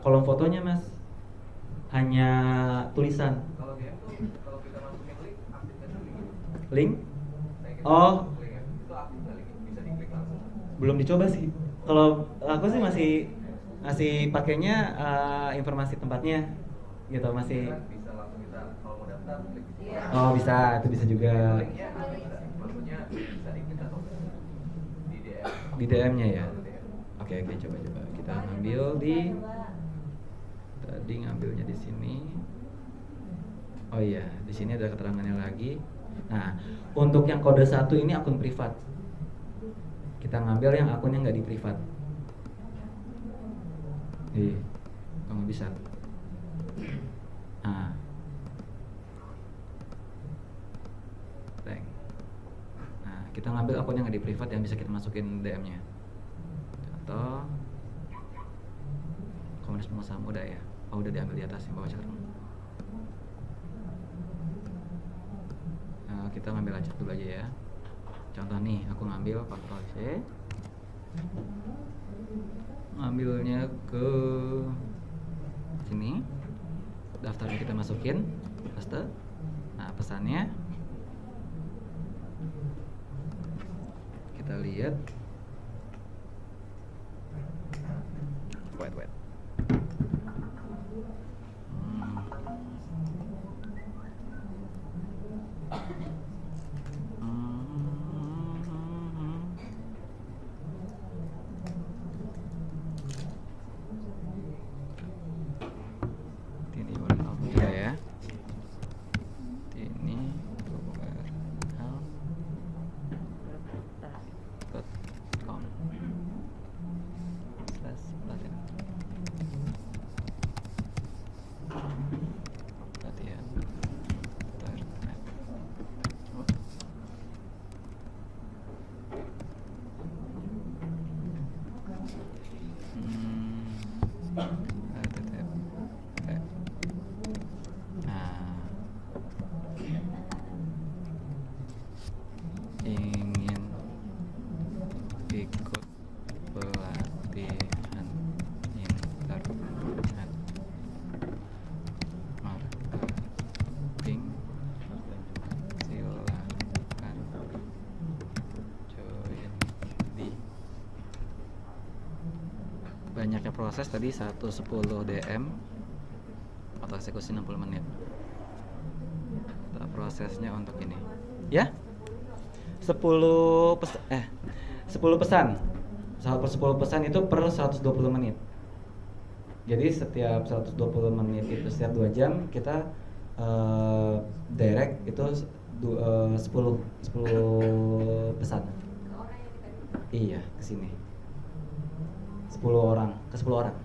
kolom fotonya mas, hanya tulisan. Kalau DM tuh kalau kita masukin link aktif kan link. Link? Nah, kita Oh, masuk link ya. Itu aktif nggak link? Bisa diklik langsung. belum dicoba sih. Kalau aku sih masih pakainya informasi tempatnya, gitu masih. Kan bisa langsung kita kalau mau daftar klik di situ. Oh bisa, itu bisa juga Linknya bisa, maksudnya bisa diklik atau di DM. di DM-nya ya. Atau DM. Oke coba kita ngambil tadi ngambilnya di sini. Oh iya, di sini ada keterangannya lagi. Nah, untuk yang kode 1 ini akun privat. Kita ngambil yang akunnya nggak di privat. Kamu bisa. Nah, kita ngambil akun yang nggak di privat yang bisa kita masukin DM-nya. Contoh, Komunitas Pengusaha Muda ya. Oh udah diambil di atas yang bawah sekarang. Nah, kita ngambil acak dulu aja ya. Contoh nih, aku ngambil Ctrl C, ngambilnya ke sini, daftarnya kita masukin, paste. Nah, pesannya kita lihat. Wait. Ini URL ya. Ini url.com/latihan. Ingin ikut pelatihan internet marketing, silakan join di. Banyaknya proses tadi 110 DM atau eksekusi 60 menit. Prosesnya untuk ini ya, 10 pesan. 10 pesan itu per 120 menit. Jadi setiap 120 menit itu setiap 2 jam kita direct itu 10 pesan. Iya, ke sini. 10 orang, ke 10 orang.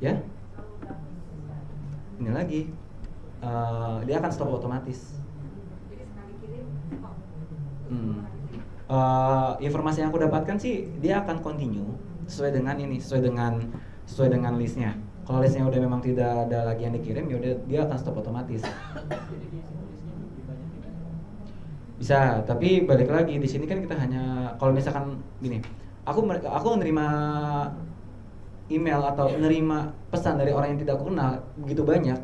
Ya. Ini lagi. Dia akan stop otomatis. Jadi sekali kirim Informasi yang aku dapatkan sih dia akan continue sesuai dengan ini, sesuai dengan listnya. Kalau listnya udah memang tidak ada lagi yang dikirim, ya udah dia akan stop otomatis. Bisa, tapi balik lagi di sini kan kita hanya kalau misalkan gini, aku menerima email atau menerima pesan dari orang yang tidak aku kenal begitu banyak.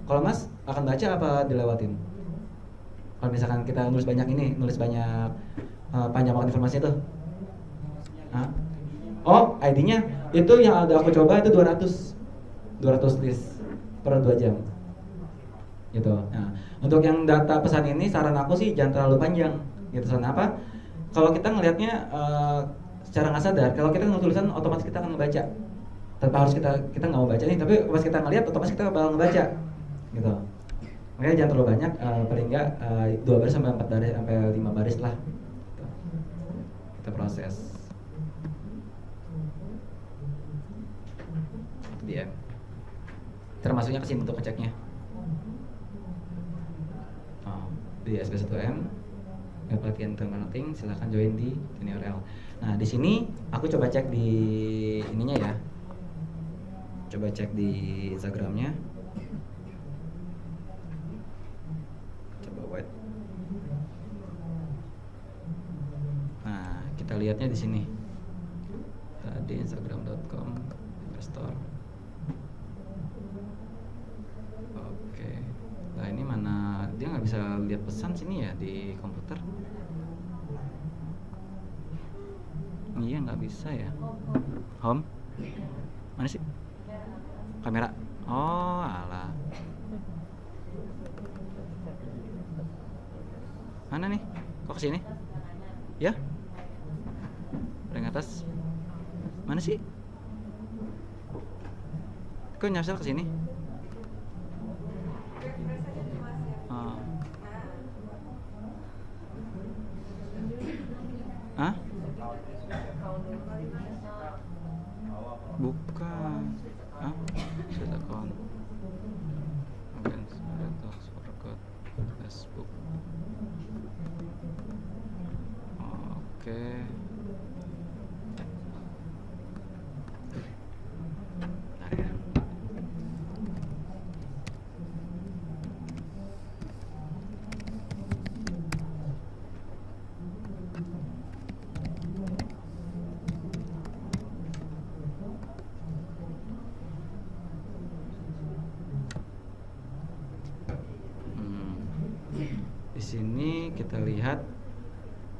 Kalau Mas akan baca apa dilewatin? Kalau misalkan kita nulis banyak panjang banget informasi itu. Oh, ID-nya itu yang ada aku coba itu 200 list per 2 jam. Gitu. Nah, untuk yang data pesan ini saran aku sih jangan terlalu panjang. Gitu. Soalnya apa? Kalau kita ngelihatnya secara nggak sadar, kalau kita nulis tulisan otomatis kita akan ngebaca. Tanpa harus kita nggak mau baca nih, tapi pas kita ngelihat otomatis kita bakal ngebaca. Gitu. Makanya jangan terlalu banyak, paling nggak 2 baris sampai 4 baris sampai 5 baris lah. Gitu. Kita proses. Itu dia. Termasuknya kesini untuk ngeceknya. Di SP1M pelatihan marketing, silahkan join di ini URL. Nah di sini aku coba cek di ininya ya, coba cek di Instagramnya, coba wait. Nah kita lihatnya di sini tadi instagram.com investor. Oke. Nah ini mana dia nggak bisa lihat pesan sini ya di komputer? Iya nggak bisa ya. Home? Mana sih? Kamera? Oh alah. Mana nih? Kok kesini? Ya? Paling atas? Mana sih? Kok nyasar kesini? Hah? Bukan. Hah? Set account. Against forgot Facebook. Oke. Bentar ya.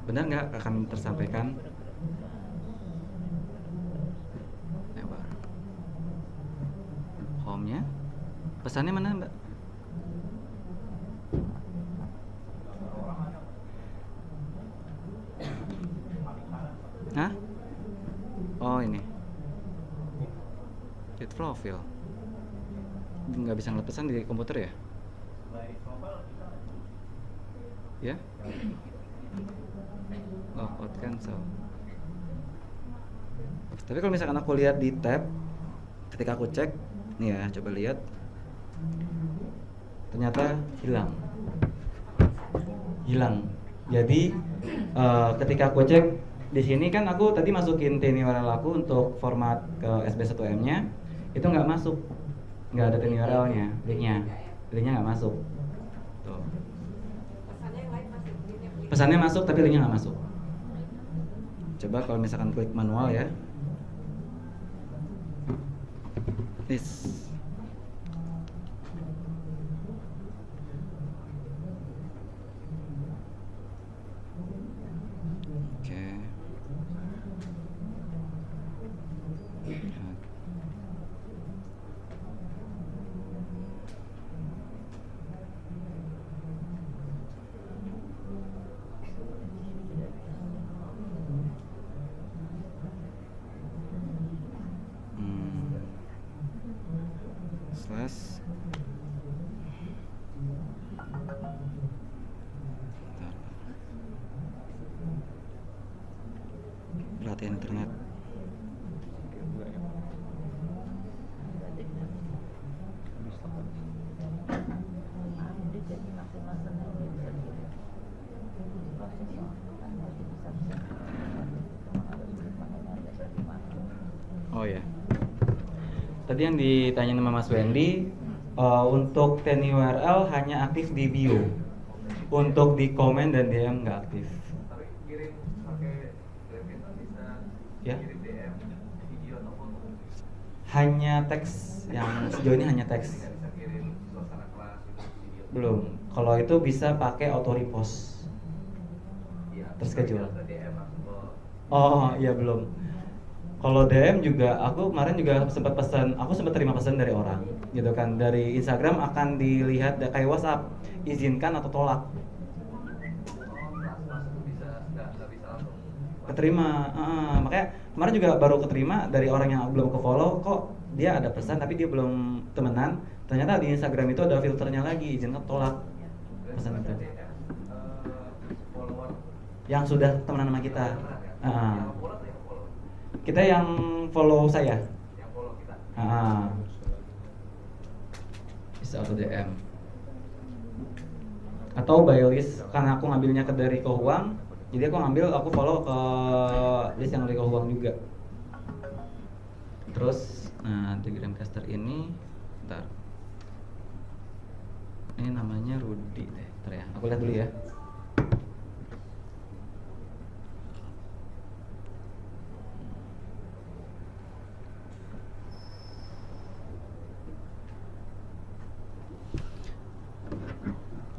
Benar nggak akan tersampaikan? Lebar. Home-nya. Pesannya mana, Mbak? Hah? Oh, ini. Get profile. Nggak bisa ngeliat pesan di komputer ya? Ya? Logout cancel. Tapi kalau misalkan aku lihat di tab, ketika aku cek, nih ya, coba lihat, ternyata hilang. Jadi ketika aku cek di sini kan aku tadi masukin tiny URL aku untuk format ke SB1M-nya, itu nggak masuk, nggak ada tiny URL-nya, linknya nggak masuk. Tuh. Pesannya masuk tapi linknya nggak masuk. Coba kalau misalkan klik manual ya. This. Oke. Slash. Pelatihan internet. Oh ya. Tadi yang ditanya sama Mas Wendy, untuk tiny URL hanya aktif di bio. Untuk di komen dan DM nggak aktif. Tapi kirim pakai web itu bisa Ya. kirim DM, video atau foto. Hanya teks, yang sejauh ini hanya teks. Tidak bisa kirim suasana kelas itu video. Belum. Kalau itu bisa pakai auto repost. Iya. Terschedule. Ke DM langsung ke. Oh iya belum. Kalau DM juga, aku kemarin juga sempat pesan, aku sempat terima pesan dari orang, gitu kan. Dari Instagram akan dilihat kayak WhatsApp, izinkan atau tolak. Masuk tuh bisa nggak bisa langsung. Keterima, makanya kemarin juga baru keterima dari orang yang belum ke follow, kok dia ada pesan tapi dia belum temenan. Ternyata di Instagram itu ada filternya lagi, izinkan tolak pesan itu. Follower Yang sudah temenan sama kita. yang follow atau yang follow? Kita yang follow saya. Yang follow kita. Bisa auto DM. Atau by list, karena aku ngambilnya dari Kohuang, jadi aku follow ke list yang dari Kohuang juga. Terus, nah Telegram caster ini, bentar. Ini namanya Rudy deh, bentar ya. Aku lihat dulu ya.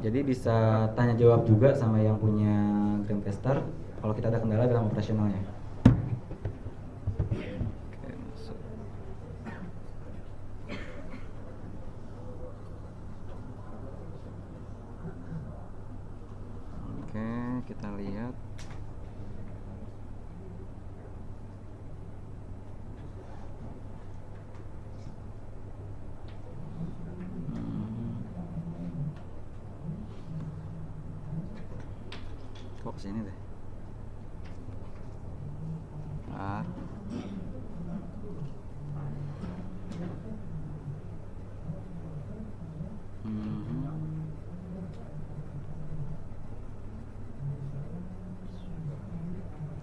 Jadi bisa tanya jawab juga sama yang punya Gramcaster kalau kita ada kendala dalam operasionalnya. Oke, masuk. Oke, kita lihat. Kok kesini deh.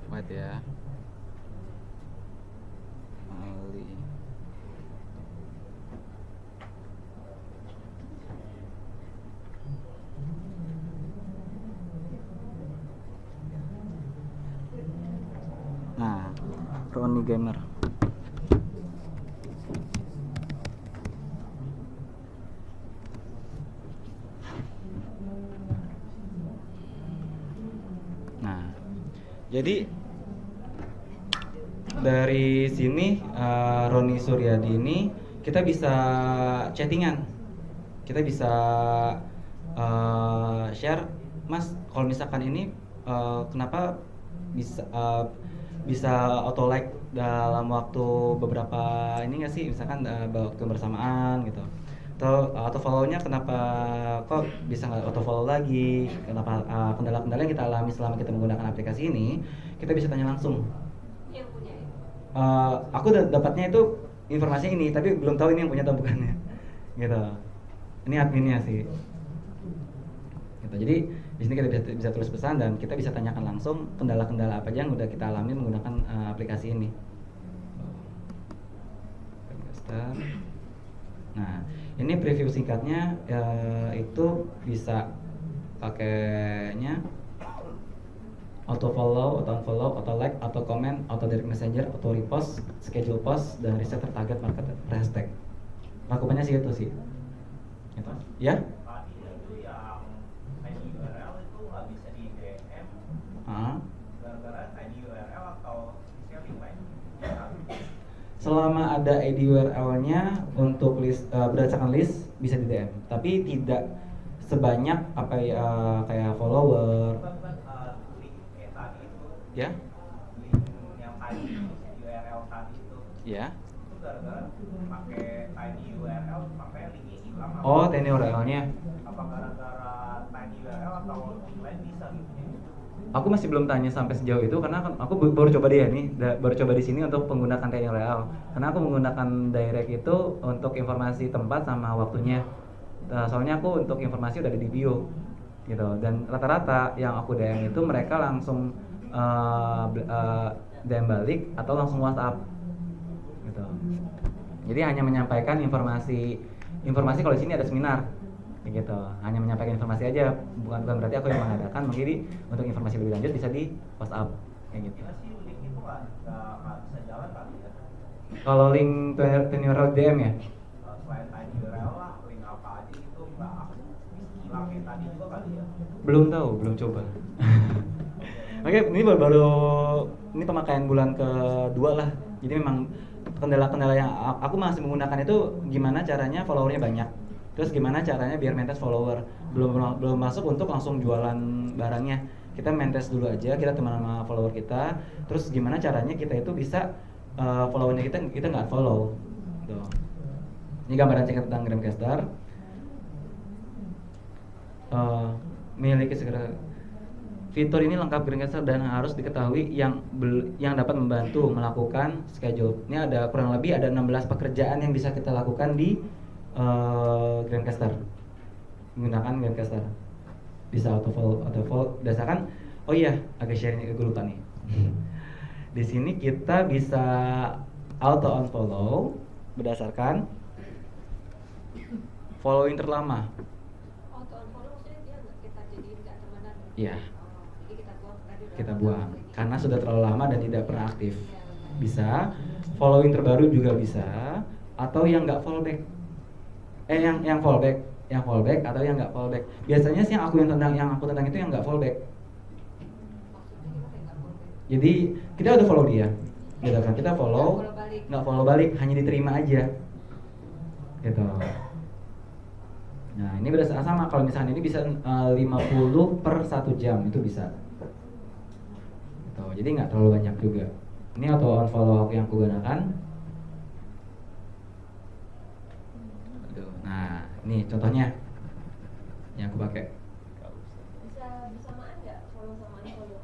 Wait ya. Ali. Nah, Roni Gamer. Nah, Jadi dari sini Roni Suryadi ini kita bisa chattingan, kita bisa share, Mas kalau misalkan ini kenapa bisa auto like dalam waktu beberapa ini nggak sih, misalkan kebersamaan gitu, atau auto follow-nya kenapa kok bisa nggak auto follow lagi, kenapa kendala-kendala yang kita alami selama kita menggunakan aplikasi ini, kita bisa tanya langsung. Yang punya ya? Aku dapatnya itu informasi ini, tapi belum tahu ini yang punya atau bukannya, gitu. Ini adminnya sih. Gitu. Jadi di sini kita bisa tulis pesan dan kita bisa tanyakan langsung kendala-kendala apa aja yang udah kita alami menggunakan aplikasi ini. Nah, ini preview singkatnya itu bisa pakainya auto follow, auto unfollow, auto like, auto comment, auto direct messenger, auto repost, schedule post, dan reset target market hashtag. Lakukannya sih itu sih. Gitu. Ya? Itu yang ID URL itu nggak bisa di DM gara-gara ID URL atau sharing lain. Selama ada ID URL-nya untuk list berdasarkan list bisa di DM, tapi tidak sebanyak apa kayak follower. Link kayak tadi itu, Ya? link yang tadi URL tadi itu Ya. gara-gara pakai tiny URL pakai link ini hilang. Oh, tiny URL-nya. Apa gara-gara tiny URL atau link lain bisa gitu ya? Aku masih belum tanya sampai sejauh itu karena aku baru coba dia nih, baru coba di sini untuk menggunakan tiny URL. Karena aku menggunakan direct itu untuk informasi tempat sama waktunya. Soalnya aku untuk informasi udah ada di bio, gitu. Dan rata-rata yang aku DM itu mereka langsung DM balik atau langsung WhatsApp, gitu. Jadi hanya menyampaikan informasi kalau di sini ada seminar, gitu. Hanya menyampaikan informasi aja, bukan berarti aku yang mengadakan. Mungkin untuk informasi lebih lanjut bisa di WhatsApp, kayak gitu. Kira sih link itu nggak bisa jalan kali ya? Kalau link URL DM ya, Selain tiny URL lah, link apa aja gitu nggak hilang kayak tadi juga kali ya? belum tahu, belum coba. Oke, ini baru ini pemakaian bulan kedua lah. Jadi memang kendala-kendala yang aku masih menggunakan itu gimana caranya followernya banyak. Terus gimana caranya biar maintain follower. Belum masuk untuk langsung jualan barangnya. Kita maintain dulu aja, kita teman sama follower kita. Terus gimana caranya kita itu bisa followernya kita nggak follow. Tuh. Ini gambaran singkat tentang Gramcaster. Miliki segera fitur ini lengkap Gramcaster dan harus diketahui yang dapat membantu melakukan schedule. Ini ada kurang lebih ada 16 pekerjaan yang bisa kita lakukan di Gramcaster menggunakan Gramcaster. Bisa auto follow berdasarkan. Oh iya, agak sharing ke lupa nih. Di sini kita bisa auto unfollow berdasarkan following terlama. Auto unfollow maksudnya dia nggak kita jadiin nggak temenan? Iya. Jadi kita buang tadi udah Kita lama buang ini. karena sudah terlalu lama dan tidak pernah aktif. Iya, benar. Bisa following terbaru juga bisa, atau yang nggak fallback, yang fallback atau yang nggak fallback. Biasanya sih yang aku tentang itu yang nggak fallback. Maksudnya gimana ya, nggak boleh? Jadi kita udah follow dia, gitu kan? Kita follow, Nggak follow balik. nggak follow balik, hanya diterima aja, gitu. Nah ini berdasarkan sama, kalau misalnya ini bisa 50 per 1 jam itu bisa. Gitu. Jadi nggak terlalu banyak juga. Ini auto unfollow yang aku gunakan. Aduh, nah ini contohnya yang aku pakai. Bisa bersamaan nggak follow sama unfollow?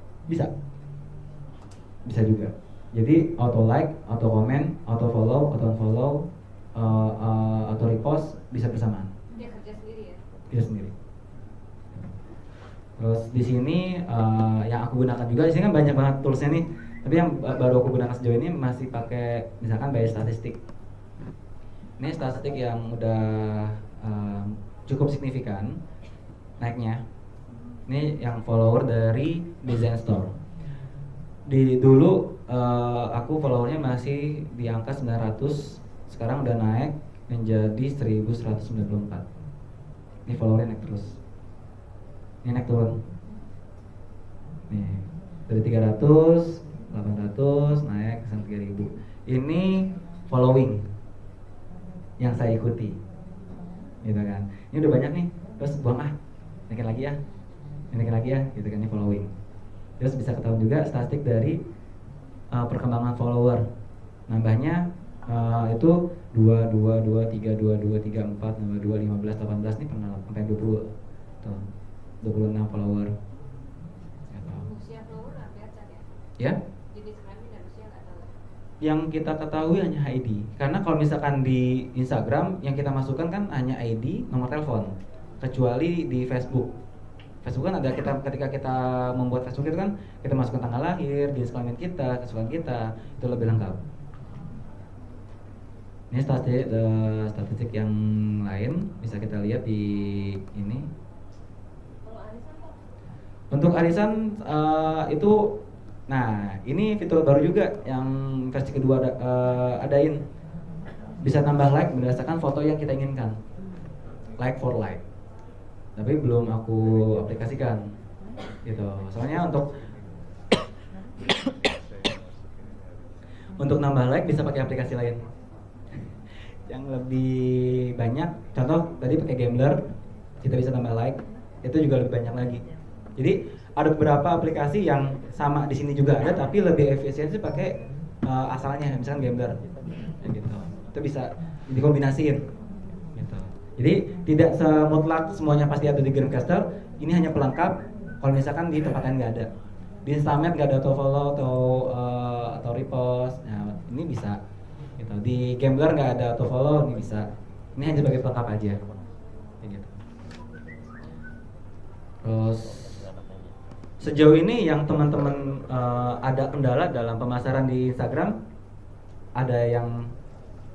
Bisa juga. Jadi auto like, auto comment, auto follow, auto unfollow, auto repost bisa bersamaan. Dia kerja sendiri ya? Dia sendiri. Terus di sini yang aku gunakan juga, di sini kan banyak banget toolsnya nih. Tapi yang baru aku gunakan sejauh ini masih pakai misalkan by statistik. Ini statistik yang udah cukup signifikan naiknya. Ini yang follower dari Design Store. Dulu aku followernya masih di angka 900, sekarang udah naik menjadi 1194. Ini followernya naik terus. Ini naik turun. Nih. Dari 300, 800 naik ke 3000. Ini following yang saya ikuti, gitu kan. Ini udah banyak nih, terus buang naikin lagi ya, gitu kan, ini following. Terus bisa ketahuan juga statistik dari perkembangan follower, nambahnya itu 2, 2, 2, 3, 2, 2, 3, 4, 2, 15, 18 nih pernah sampai 20 tuh, 26 follower. Usia follower nggak kelihatan ya? Ya? Jenis kelamin dan usia nggak tahu. Yang kita ketahui hanya ID, karena kalau misalkan di Instagram yang kita masukkan kan hanya ID, nomor telepon, kecuali di Facebook. Facebook kan ada, ketika kita membuat Facebook itu kan kita masukkan tanggal lahir, jenis kelamin kita, kesukaan kita, itu lebih lengkap. Ini statistik yang lain bisa kita lihat di ini. Kalau arisan kok? Untuk arisan itu, nah ini fitur baru juga yang versi kedua adain, bisa tambah like berdasarkan foto yang kita inginkan, like for like. Tapi belum aku aplikasikan, gitu. Soalnya untuk nambah like bisa pakai aplikasi lain yang lebih banyak. Contoh tadi pakai Gambler, kita bisa tambah like, itu juga lebih banyak lagi. Jadi ada beberapa aplikasi yang sama di sini juga ada, tapi lebih efisiensi pakai asalnya, misalkan Gambler, gitu. Itu bisa dikombinasiin, gitu. Jadi tidak semutlak semuanya pasti ada di Gramecaster. Ini hanya pelengkap. Kalau misalkan di tempat lain nggak ada, di Instagram nggak ada auto follow atau repost, nah ini bisa. Gitu. Di Gambler nggak ada auto follow, ini bisa. Ini hanya sebagai pelengkap aja. Gitu. Terus sejauh ini yang teman-teman ada kendala dalam pemasaran di Instagram, ada yang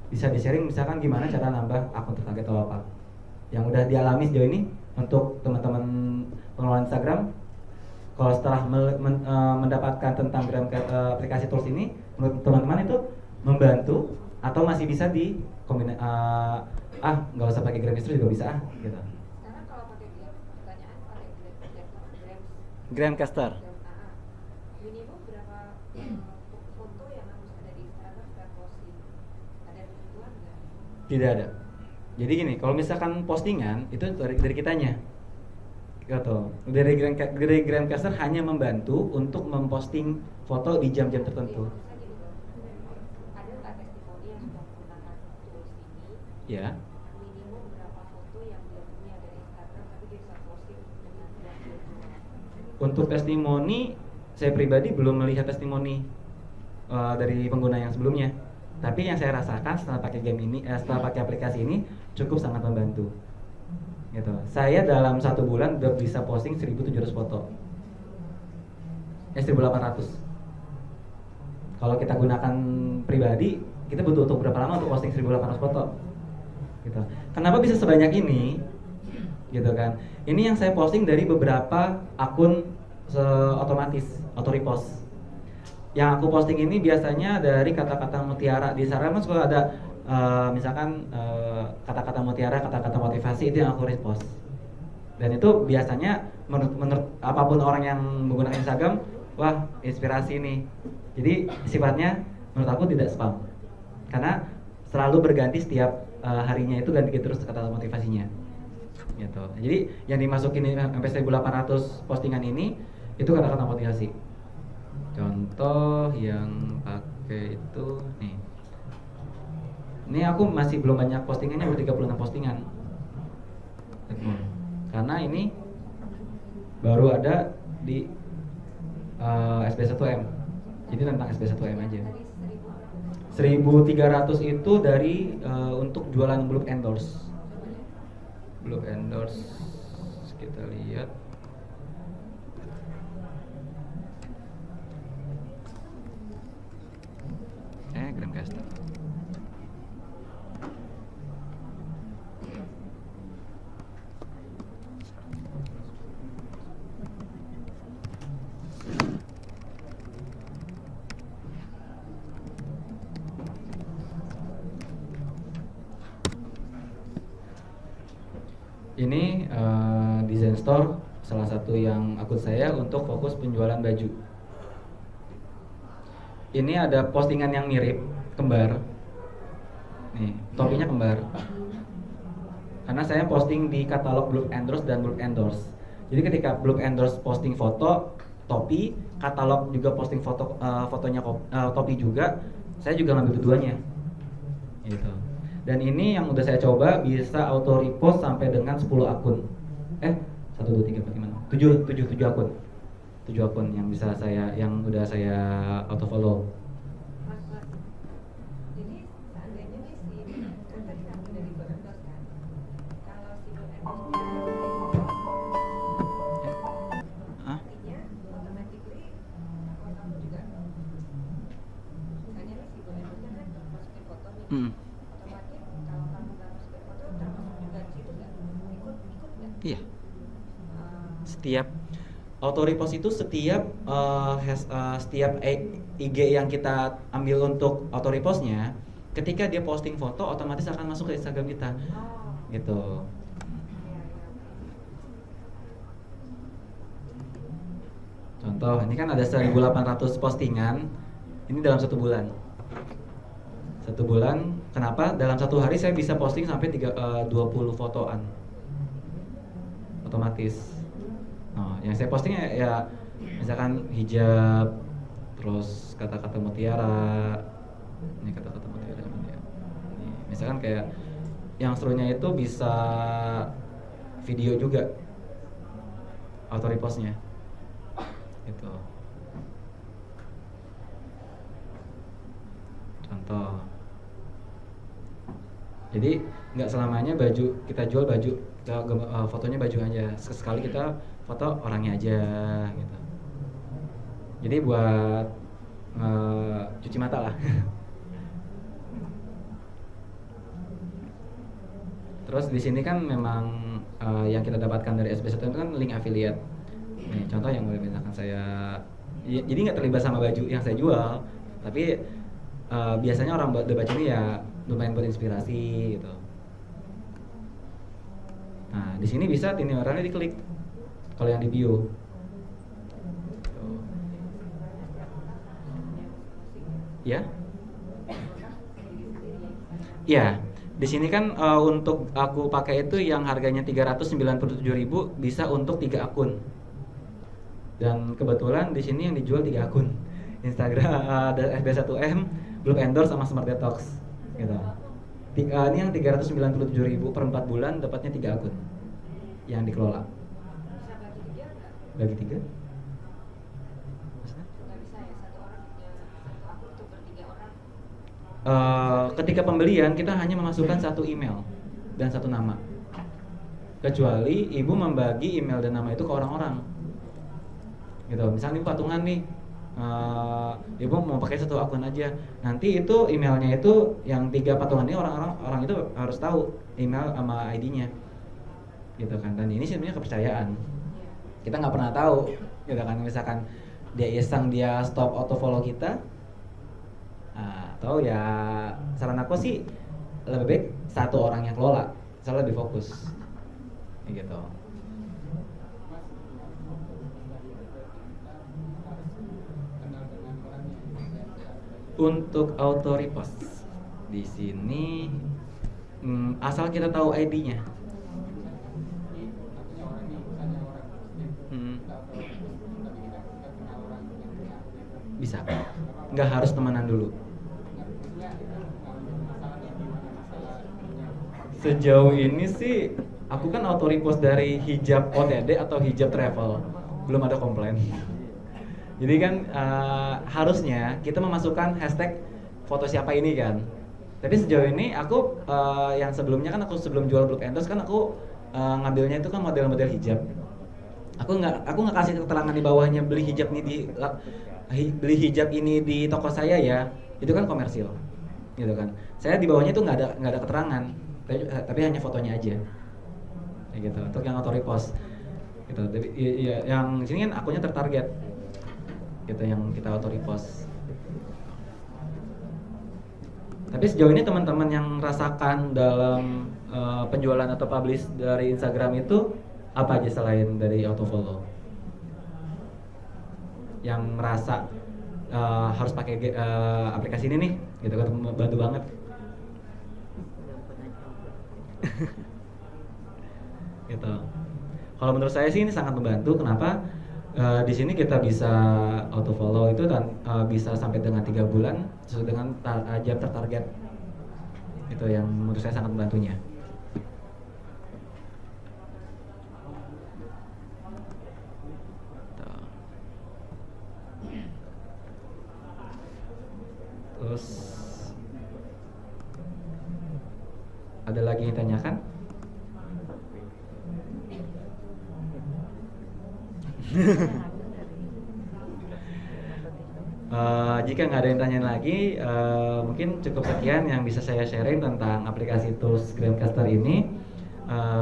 bisa di-sharing misalkan gimana cara nambah akun target atau apa yang udah dialami sejauh ini untuk teman-teman pengelola Instagram. Kalau setelah mendapatkan tentang aplikasi tools ini, menurut teman-teman itu membantu atau masih bisa di nggak usah pakai Gramecaster juga bisa gitu. Sekarang kalau pakai pertanyaan pakai Gramecaster. Minimum berapa foto yang harus ada di Instagram supaya posting? Ada ketentuan nggak? Tidak ada. Jadi gini, kalau misalkan postingan itu dari kitanya, gitu. Dari Gramecaster hanya membantu untuk memposting foto di jam-jam tertentu. Ada nggak testimoni yang sudah menggunakan tools ini? Ya. Minimum berapa foto yang dia punya dari Instagram tapi dia bisa posting dengan Untuk testimoni, saya pribadi belum melihat testimoni dari pengguna yang sebelumnya. Tapi yang saya rasakan setelah pakai setelah pakai aplikasi ini cukup sangat membantu. Gitu. Saya dalam 1 bulan udah bisa posting 1.700 foto. 1.800. Kalau kita gunakan pribadi, kita butuh untuk berapa lama untuk posting 1.800 foto? Gitu. Kenapa bisa sebanyak ini? Gitu kan. Ini yang saya posting dari beberapa akun otomatis, auto repost. Yang aku posting ini biasanya dari kata-kata mutiara. Di Instagram kan suka ada misalkan kata-kata mutiara, kata-kata motivasi, itu yang aku repost. Dan itu biasanya menurut apapun orang yang menggunakan Instagram, wah inspirasi nih. Jadi sifatnya menurut aku tidak spam, karena selalu berganti setiap harinya, itu ganti terus kata motivasinya. Gitu. Jadi yang dimasukin sampai 1.800 postingan ini itu kata-kata motivasi. Contoh yang pakai itu nih. Ini aku masih belum banyak postingannya, baru 36 postingan. Karena ini baru ada di SB1M. Jadi tentang SB1M aja. 1.300 itu dari untuk jualan blue endorse. Blue endorse kita lihat. Gramecaster. Ini Design Store, salah satu yang akun saya untuk fokus penjualan baju. ini ada postingan yang mirip kembar. Nih, topinya kembar. Karena saya posting di katalog Blue Endorse dan Blue Endorse. Jadi ketika Blue Endorse posting foto topi, katalog juga posting fotonya topi juga, saya juga ngambil keduanya. Gitu. Dan ini yang udah saya coba bisa auto repost sampai dengan 10 akun. 1 2 3 4 5 7 akun. 7 akun yang udah saya auto follow. Jadi seandainya nih kan tadi ngambil dari Blue Endorse kan. Kalau si Blue Endorse artinya automatically akun kamu juga. Misalnya nih si Blue Endorse kan masukin foto nih. Otomatis kalau kamu nggak masukin foto termasuk juga di situ nggak? Ikut nggak? Iya. Setiap auto repost itu setiap IG yang kita ambil untuk auto repostnya, ketika dia posting foto otomatis akan masuk ke Instagram kita. Gitu. Contoh, ini kan ada 1.800 postingan. Ini dalam 1 bulan. 1 bulan, kenapa? Dalam 1 hari saya bisa posting sampai 20 fotoan. Otomatis. Yang saya posting ya misalkan hijab, terus kata-kata mutiara. Ini kata-kata mutiara ya. Ini, misalkan kayak yang serunya itu bisa video juga auto repostnya. Gitu. Contoh. Jadi nggak selamanya baju kita jual baju, fotonya baju aja. Sekali kita foto orangnya aja gitu. Jadi buat cuci mata lah. Terus di sini kan memang yang kita dapatkan dari SB1 itu kan link affiliate. Nih, contoh yang boleh misalkan saya, jadi nggak terlibat sama baju yang saya jual, tapi biasanya orang buat baca ini ya lumayan buat inspirasi gitu. Nah, di sini bisa ini orangnya diklik. Kalau yang di bio. Ya? Ya, di sini kan untuk aku pakai itu yang harganya 397.000 bisa untuk 3 akun. Dan kebetulan di sini yang dijual 3 akun. Instagram ada FB1M, Blue Endorse sama Smart Detox gitu. Ini yang 397.000 per 4 bulan dapatnya 3 akun yang dikelola. Bisa bagi 3 nggak? Bagi 3? Nggak bisa ya, satu orang punya satu akun untuk ber-3 orang. Ketika pembelian kita hanya memasukkan 1 email dan 1 nama. Kecuali ibu membagi email dan nama itu ke orang-orang. Gitu. Misalnya ibu patungan nih, ibu mau pakai 1 akun aja. Nanti itu emailnya itu yang 3 patungan ini orang itu harus tahu email sama ID-nya. Gitu kan. Dan ini sebenarnya kepercayaan. Kita nggak pernah tahu, gitu kan. Misalkan dia iseng dia stop auto follow kita, atau ya saran aku sih lebih baik 1 orang yang kelola, soalnya lebih fokus. Gitu. Untuk auto repost di sini asal kita tahu ID-nya. Bisa. Nggak harus temenan dulu. Sejauh ini sih aku kan auto repost dari hijab OTD atau hijab travel, belum ada komplain. Jadi kan harusnya kita memasukkan hashtag foto siapa ini kan. Tapi sejauh ini aku yang sebelumnya kan aku sebelum jual Blue Endorse kan aku ngambilnya itu kan model-model hijab. Aku nggak kasih keterangan di bawahnya beli hijab ini di toko saya ya. Itu kan komersil, gitu kan. Saya di bawahnya itu nggak ada keterangan, tapi hanya fotonya aja. Kayak gitu. Untuk yang auto repost, gitu. Tapi ya, yang sini kan akunnya tertarget. Gitu yang kita auto repost. Tapi sejauh ini teman-teman yang rasakan dalam penjualan atau publish dari Instagram itu apa aja selain dari auto follow? Yang merasa harus pakai aplikasi ini nih, gitu kan, bantu banget. Gitu. Kalau menurut saya sih ini sangat membantu. Kenapa? Di sini kita bisa auto follow itu dan bisa sampai dengan 3 bulan sesuai dengan jam tertarget. Itu yang menurut saya sangat membantunya. Terus ada lagi yang ditanyakan? Jika nggak ada yang tanya lagi, mungkin cukup sekian yang bisa saya sharing tentang aplikasi tools Grandcaster ini.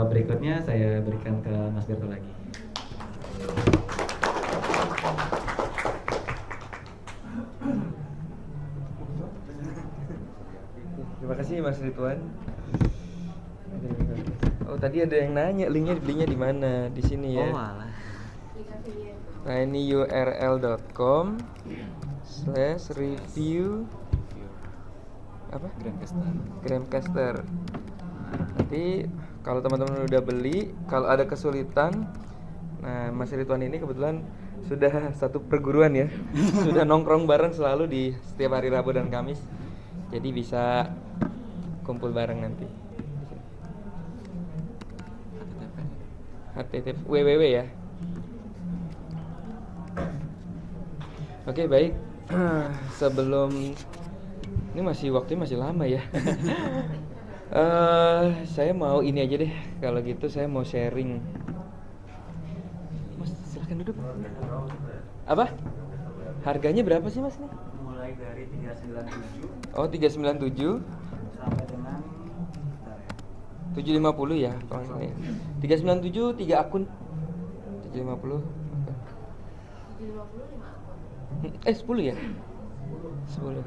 Berikutnya saya berikan ke Mas Berto lagi. Terima kasih Mas Ridwan. Oh tadi ada yang nanya linknya belinya di mana? Di sini ya. Oh alah. tinyurl.com/review apa? Grandcaster. Nanti kalau teman-teman udah beli, kalau ada kesulitan, nah Mas Ridwan ini kebetulan sudah satu perguruan ya, sudah nongkrong bareng selalu di setiap hari Rabu dan Kamis, jadi bisa kumpul bareng nanti. http www ya. Oke, baik. Sebelum ini waktunya masih lama ya. Saya mau ini aja deh. Kalau gitu saya mau sharing. Mas, silakan duduk. Apa? Harganya berapa sih Mas nih? Mulai dari 397. Oh, 397 Sampai dengan 750 ya kalau nggak salah ya. 397 3 akun. 750. 750 5 akun. 10 ya? 10.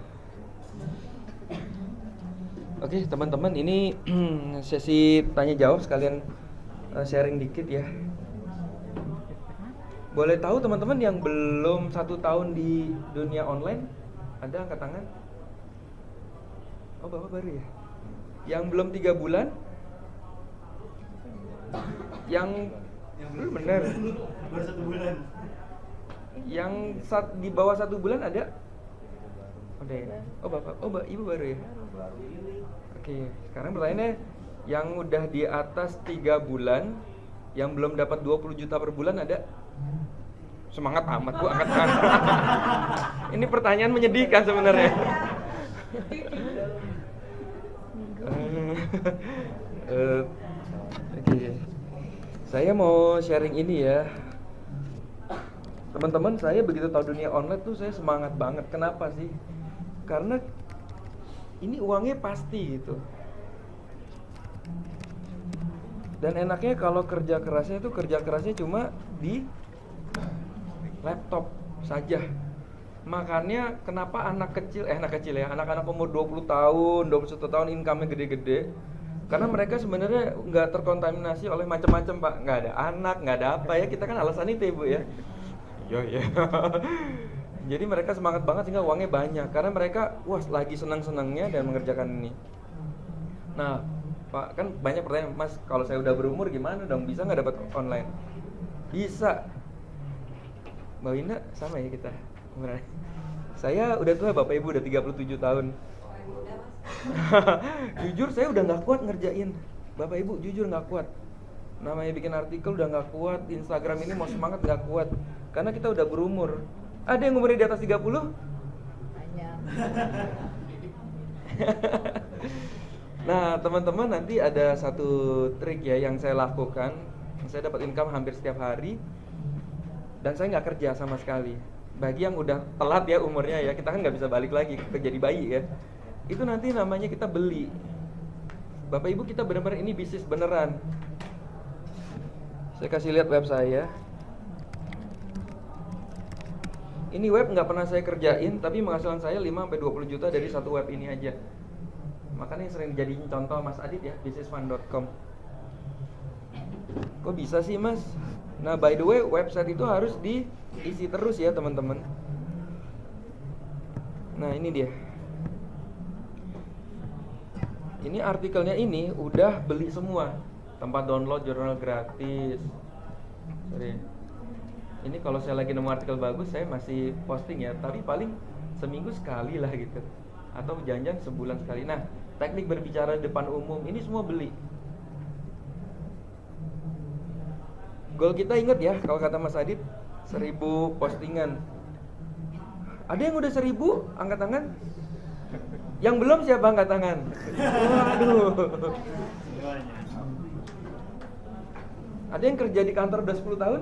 Oke, teman-teman, ini sesi tanya jawab sekalian sharing dikit ya. Boleh tahu teman-teman yang belum 1 tahun di dunia online? Ada angkat tangan? Oh, Bapak baru ya? Yang belum 3 bulan? Yang belum benar. baru 1 bulan. Yang di bawah 1 bulan ada? Ada ya? Oh Bapak, Ibu baru ya? Oke, sekarang pertanyaannya, yang udah di atas 3 bulan, yang belum dapat 20 juta per bulan ada? Semangat amat Bu, angkat tangan. Ini pertanyaan menyedihkan sebenarnya. Oke. Saya mau sharing ini ya. Teman-teman, saya begitu tahu dunia online tuh saya semangat banget. Kenapa sih? Karena ini uangnya pasti gitu. Dan enaknya kalau kerja kerasnya cuma di laptop saja. Makanya kenapa anak kecil ya, anak-anak umur 20 tahun, 21 tahun income-nya gede-gede. Karena mereka sebenarnya nggak terkontaminasi oleh macam-macam Pak. Nggak ada anak, nggak ada apa ya. Kita kan alasan itu ya Bu ya. Iya. Jadi mereka semangat banget sehingga uangnya banyak. Karena mereka lagi senang-senangnya dan mengerjakan ini. Nah Pak, kan banyak pertanyaan, Mas kalau saya udah berumur gimana dong? Bisa nggak dapat online? Bisa. Mbak Winda sama ya kita umurnya. Saya udah tua, Bapak Ibu udah 37 tahun. Jujur saya udah nggak kuat ngerjain. Bapak Ibu jujur nggak kuat. Namanya bikin artikel udah nggak kuat. Instagram ini mau semangat nggak kuat. Karena kita udah berumur. Ada yang umurnya di atas 30? Banyak. Nah teman-teman, nanti ada satu trik ya yang saya lakukan. Saya dapat income hampir setiap hari. Dan saya nggak kerja sama sekali. Bagi yang udah telat ya umurnya ya, kita kan nggak bisa balik lagi ke jadi bayi ya. Itu nanti namanya kita beli. Bapak Ibu, kita benar-benar ini bisnis beneran. Saya kasih lihat web saya. Ini web nggak pernah saya kerjain, tapi penghasilan saya 5-20 juta dari satu web ini aja. Makanya sering jadiin contoh Mas Adit ya, businessfund.com. Kok bisa sih Mas? Nah by the way, website itu harus diisi terus ya teman-teman. Nah ini dia. Ini artikelnya ini udah beli semua. Tempat download jurnal gratis. Sorry. Ini kalau saya lagi nemu artikel bagus saya masih posting ya. Tapi paling seminggu sekali lah gitu. Atau janjian sebulan sekali. Nah, teknik berbicara di depan umum ini semua beli. Goal kita ingat ya, kalau kata Mas Adit 1000 postingan. Ada yang udah 1000 angkat tangan? Yang belum siapa angkat tangan? Waduh. Ada yang kerja di kantor udah 10 tahun?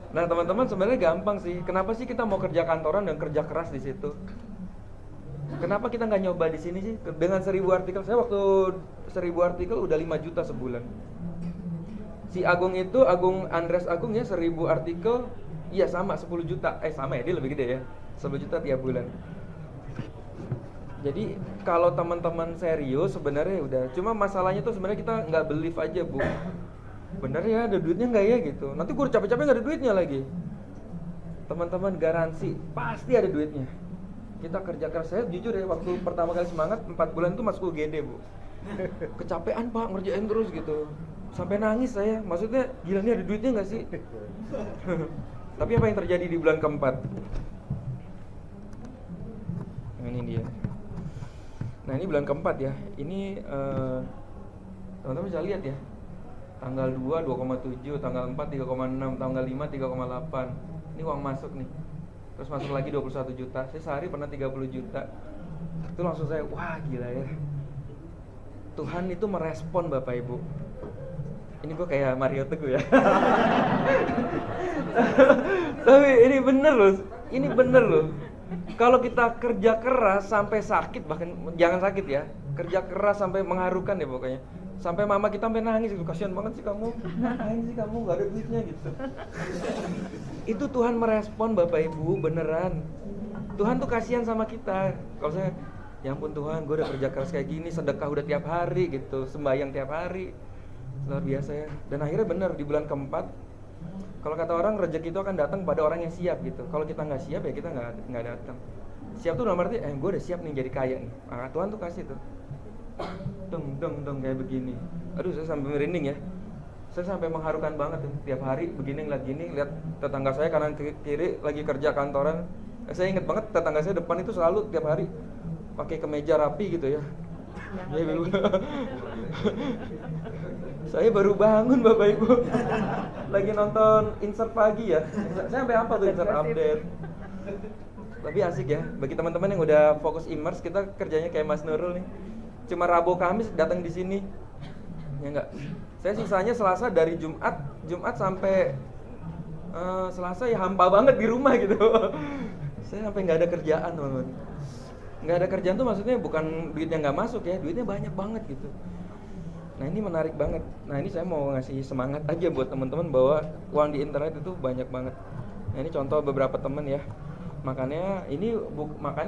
Nah teman-teman sebenarnya gampang sih. Kenapa sih kita mau kerja kantoran dan kerja keras di situ? Kenapa kita nggak nyoba di sini sih? Dengan 1000 artikel, saya waktu 1000 artikel udah 5 juta sebulan. Si Agung itu, Andres Agung ya 1000 artikel, iya sama 10 juta. Sama ya, dia lebih gede ya. 10 juta tiap bulan. Jadi kalau teman-teman serius sebenarnya udah. Cuma masalahnya tuh sebenarnya kita nggak believe aja, Bu. Bener ya, ada duitnya nggak ya gitu. Nanti gue capek-capek nggak ada duitnya lagi. Teman-teman garansi pasti ada duitnya. Kita kerja keras. Saya jujur ya, waktu pertama kali semangat 4 bulan itu masuk UGD, Bu. Kecapean Pak, ngerjain terus gitu. Sampai nangis saya. Maksudnya gila nih ada duitnya nggak sih? Tapi apa yang terjadi di bulan keempat? Nah, ini dia. Nah ini bulan keempat ya. Ini teman-teman bisa lihat ya. Tanggal 2 2,7, tanggal 4 3,6, tanggal 5 3,8. Ini uang masuk nih. Terus masuk lagi 21 juta. Saya sehari pernah 30 juta. Itu langsung saya, wah gila ya. Tuhan itu merespon Bapak Ibu. Ini gue kayak Mario Teguh ya. Tapi ini bener loh. Ini bener loh. Kalau kita kerja keras sampai sakit, bahkan jangan sakit ya. Kerja keras sampai mengharukan ya pokoknya. Sampai mama kita sampai nangis gitu, kasihan banget sih kamu. Ngapain sih kamu, gak ada duitnya gitu. Itu Tuhan merespon Bapak Ibu, beneran. Tuhan tuh kasihan sama kita. Kalau saya, ya ampun Tuhan, gue udah kerja keras kayak gini, sedekah udah tiap hari gitu, sembahyang tiap hari. Luar biasa ya. Dan akhirnya bener, di bulan keempat, kalau kata orang rezeki itu akan datang pada orang yang siap gitu. Kalau kita nggak siap ya kita nggak datang. Siap tuh dalam arti, gue udah siap nih jadi kaya nih. Nah, Tuhan tuh kasih tuh. Dong kayak begini. Aduh saya sampai merinding ya. Saya sampai mengharukan banget tuh. Tiap hari begini ngeliat gini, lihat tetangga saya kanan kiri lagi kerja kantoran. Saya inget banget tetangga saya depan itu selalu tiap hari pakai kemeja rapi gitu ya. Saya baru bangun Bapak Ibu. Lagi nonton insert pagi ya. Saya sampai apa tuh insert update. Tapi asik ya. Bagi teman-teman yang udah fokus immerse, kita kerjanya kayak Mas Nurul nih. Cuma Rabu Kamis datang di sini. Ya enggak. Saya sisanya Selasa dari Jumat sampai Selasa ya hampa banget di rumah gitu. Saya sampai nggak ada kerjaan, teman-teman. Nggak ada kerjaan tuh maksudnya bukan duitnya nggak masuk ya, duitnya banyak banget gitu. Nah ini menarik banget. Nah ini saya mau ngasih semangat aja buat teman-teman bahwa uang di internet itu banyak banget. Nah ini contoh beberapa teman ya. Makanya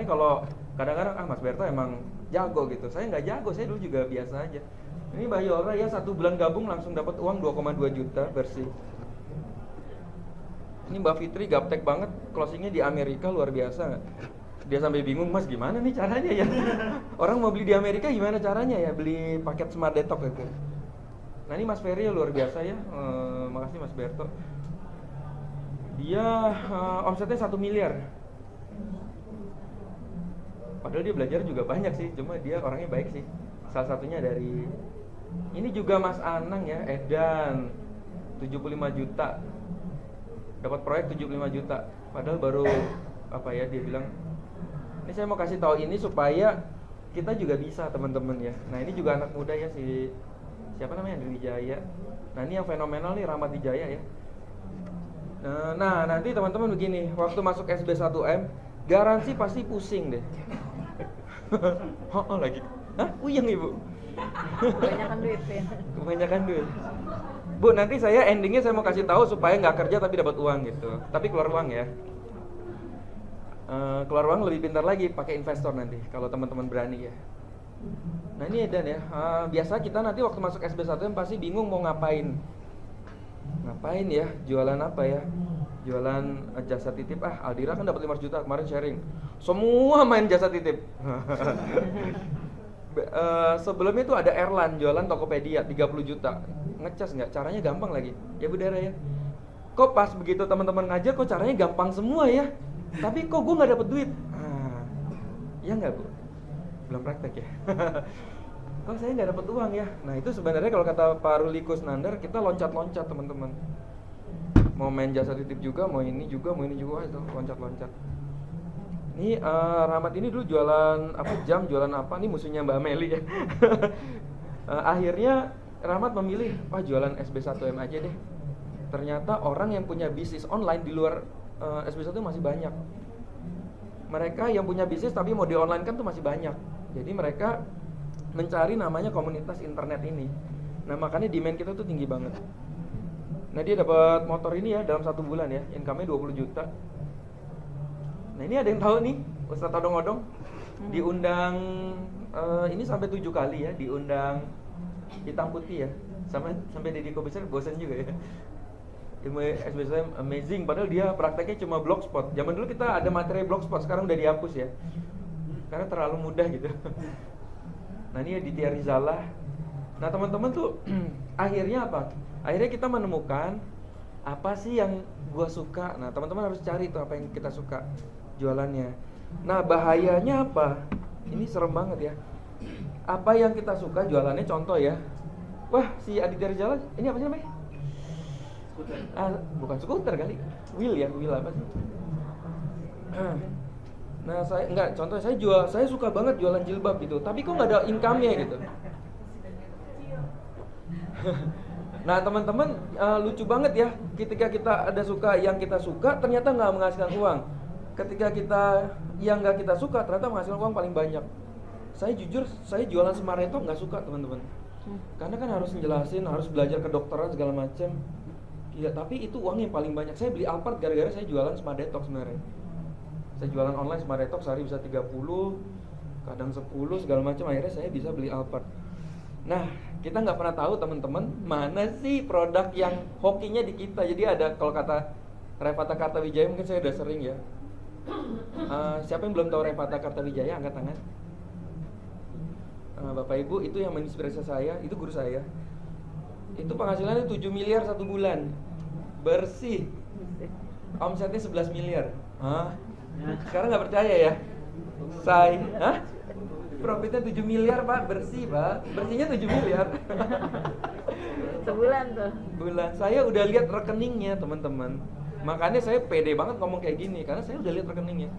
kalau kadang-kadang Mas Berto emang jago gitu. Saya nggak jago, saya dulu juga biasa aja. Ini Bayora ya 1 bulan gabung langsung dapat uang 2,2 juta bersih. Ini Mbak Fitri gaptek banget, closingnya di Amerika luar biasa. Dia sampai bingung, Mas gimana nih caranya ya? Orang mau beli di Amerika gimana caranya ya? Beli paket Smart Detox itu. Nah ini Mas Ferry luar biasa ya. Makasih Mas Berto. Dia omsetnya 1 miliar. Padahal dia belajar juga banyak sih, cuma dia orangnya baik sih. Salah satunya dari ini juga Mas Anang ya, Edan 75 juta. Dapat proyek 75 juta. Padahal baru dia bilang, ini saya mau kasih tahu ini supaya kita juga bisa teman-teman ya. Nah ini juga anak muda ya siapa namanya, Andri Wijaya. Nah ini yang fenomenal nih, Rahmat Wijaya ya. Nah nanti teman-teman begini, waktu masuk SB1M garansi pasti pusing deh. Lagi. Uyang Ibu. Kebanyakan duit ya. Kebanyakan duit. Bu, nanti saya endingnya saya mau kasih tahu supaya nggak kerja tapi dapat uang gitu. Tapi keluar uang ya. Keluar uang lebih pintar lagi pakai investor nanti kalau teman-teman berani ya. Nah ini Edan ya. Biasa kita nanti waktu masuk SB1M pasti bingung mau ngapain ya, jualan apa ya. jualan jasa titip. Aldira kan dapat 500 juta kemarin sharing. Semua main jasa titip. Sebelumnya itu ada Erlan jualan Tokopedia 30 juta. Ngecas nggak? Caranya gampang lagi. Ya Budara ya. Kok pas begitu teman-teman ngajar kok caranya gampang semua ya. Tapi kok gue nggak dapet duit? Ya nggak Bu? Belum praktek ya. Kok saya nggak dapet uang ya? Nah itu sebenarnya kalau kata Pak Ruli Kusnandar, kita loncat-loncat teman-teman. Mau main jasa titip juga, mau ini juga itu loncat-loncat. Ini Rahmat ini dulu jualan jam, jualan apa? Ini musuhnya Mbak Meli ya. Akhirnya Rahmat memilih, jualan SB1M aja deh. Ternyata orang yang punya bisnis online di luar SB1 masih banyak. Mereka yang punya bisnis tapi mau di online kan tuh masih banyak. Jadi mereka mencari namanya komunitas internet ini. Nah makanya demand kita tuh tinggi banget. Nah dia dapat motor ini ya dalam 1 bulan ya, income-nya 20 juta. Nah ini ada yang tahu nih, Ustadz Odong-Odong diundang ini sampai 7 kali ya, diundang hitam putih ya, sampai Deddy Kobuser bosan juga ya. Ilmu SBSM amazing, padahal dia prakteknya cuma blogspot. Zaman dulu kita ada materi blogspot, sekarang udah dihapus ya, karena terlalu mudah gitu. Nah ini Aditya Rizalah. Nah teman-teman tuh akhirnya apa? Akhirnya kita menemukan apa sih yang gua suka. Nah teman-teman harus cari tuh apa yang kita suka jualannya. Nah bahayanya apa? Ini serem banget ya. Apa yang kita suka jualannya, contoh ya. Wah si Aditya Rizalah ini apa sih namanya? Bukan skuter kali. Wheel apa sih? Nah saya enggak, contoh saya suka banget jualan jilbab gitu, tapi kok nggak ada income-nya gitu. Nah teman-teman lucu banget ya, ketika kita ada suka yang kita suka ternyata nggak menghasilkan uang. Ketika kita yang nggak kita suka ternyata menghasilkan uang paling banyak. Saya jujur, saya jualan Smartretok nggak suka teman-teman, karena kan harus menjelasin, harus belajar kedokteran segala macam. Ya tapi itu uang yang paling banyak. Saya beli Alphard gara-gara saya jualan Smartretok sebenarnya. Saya jualan online Smartretok sehari bisa 30, kadang 10 segala macam. Akhirnya saya bisa beli Alphard. Nah kita nggak pernah tahu teman-teman mana sih produk yang hokinya di kita. Jadi ada, kalau kata Revata Kartawijaya mungkin saya udah sering ya. Siapa yang belum tahu Revata Kartawijaya angkat tangan. Bapak Ibu, itu yang menginspirasi saya, itu guru saya. Itu penghasilannya 7 miliar 1 bulan bersih, omsetnya 11 miliar. Sekarang nggak percaya ya? Profitnya 7 miliar Pak, bersih Pak. Bersihnya 7 miliar. Sebulan tuh. Bulan. Saya udah lihat rekeningnya teman-teman. Makanya saya pede banget ngomong kayak gini, karena saya udah lihat rekeningnya.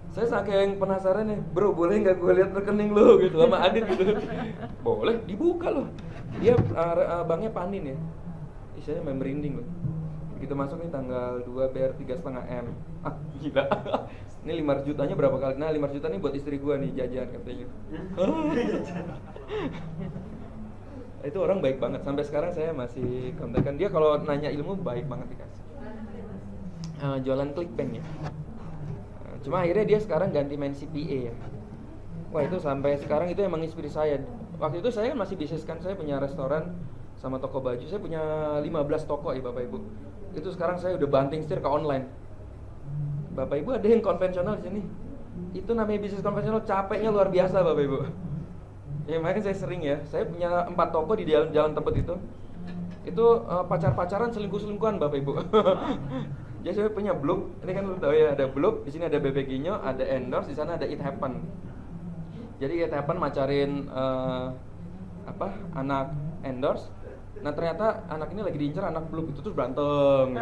Saya saking penasaran nih, bro boleh nggak gue lihat rekening lo gitu sama Adit gitu. Boleh, dibuka loh. Dia banknya Panin ya. Saya merinding loh. Begitu masuk nih tanggal 2 bayar 3,5 M. Gila. Ini 500 jutanya berapa kali? Nah 500 juta nih buat istri gue nih, jajan katanya. Itu orang baik banget. Sampai sekarang saya masih kontakkan dia, kalau nanya ilmu baik banget dikasih. Jualan ClickBank ya. Cuma akhirnya dia sekarang ganti main CPA ya. Wah itu sampai sekarang itu yang menginspirasi saya. Waktu itu saya kan masih bisnis kan, saya punya restoran sama toko baju. Saya punya 15 toko ya Bapak Ibu. Itu sekarang saya udah banting setir ke online. Bapak Ibu ada yang konvensional di sini. Itu namanya bisnis konvensional, capeknya luar biasa Bapak Ibu. Ya makanya saya sering ya. Saya punya 4 toko di jalan Tebet itu. Itu pacar-pacaran, selingkuh-selingkuhan Bapak Ibu. Jadi saya punya blog, ini kan lu tahu ya, ada blog, di sini ada BBQ-nya, ada endorse, di sana ada It Happen. Jadi It Happen macarin anak endorse. Nah ternyata anak ini lagi diincar anak blog itu, terus berantem.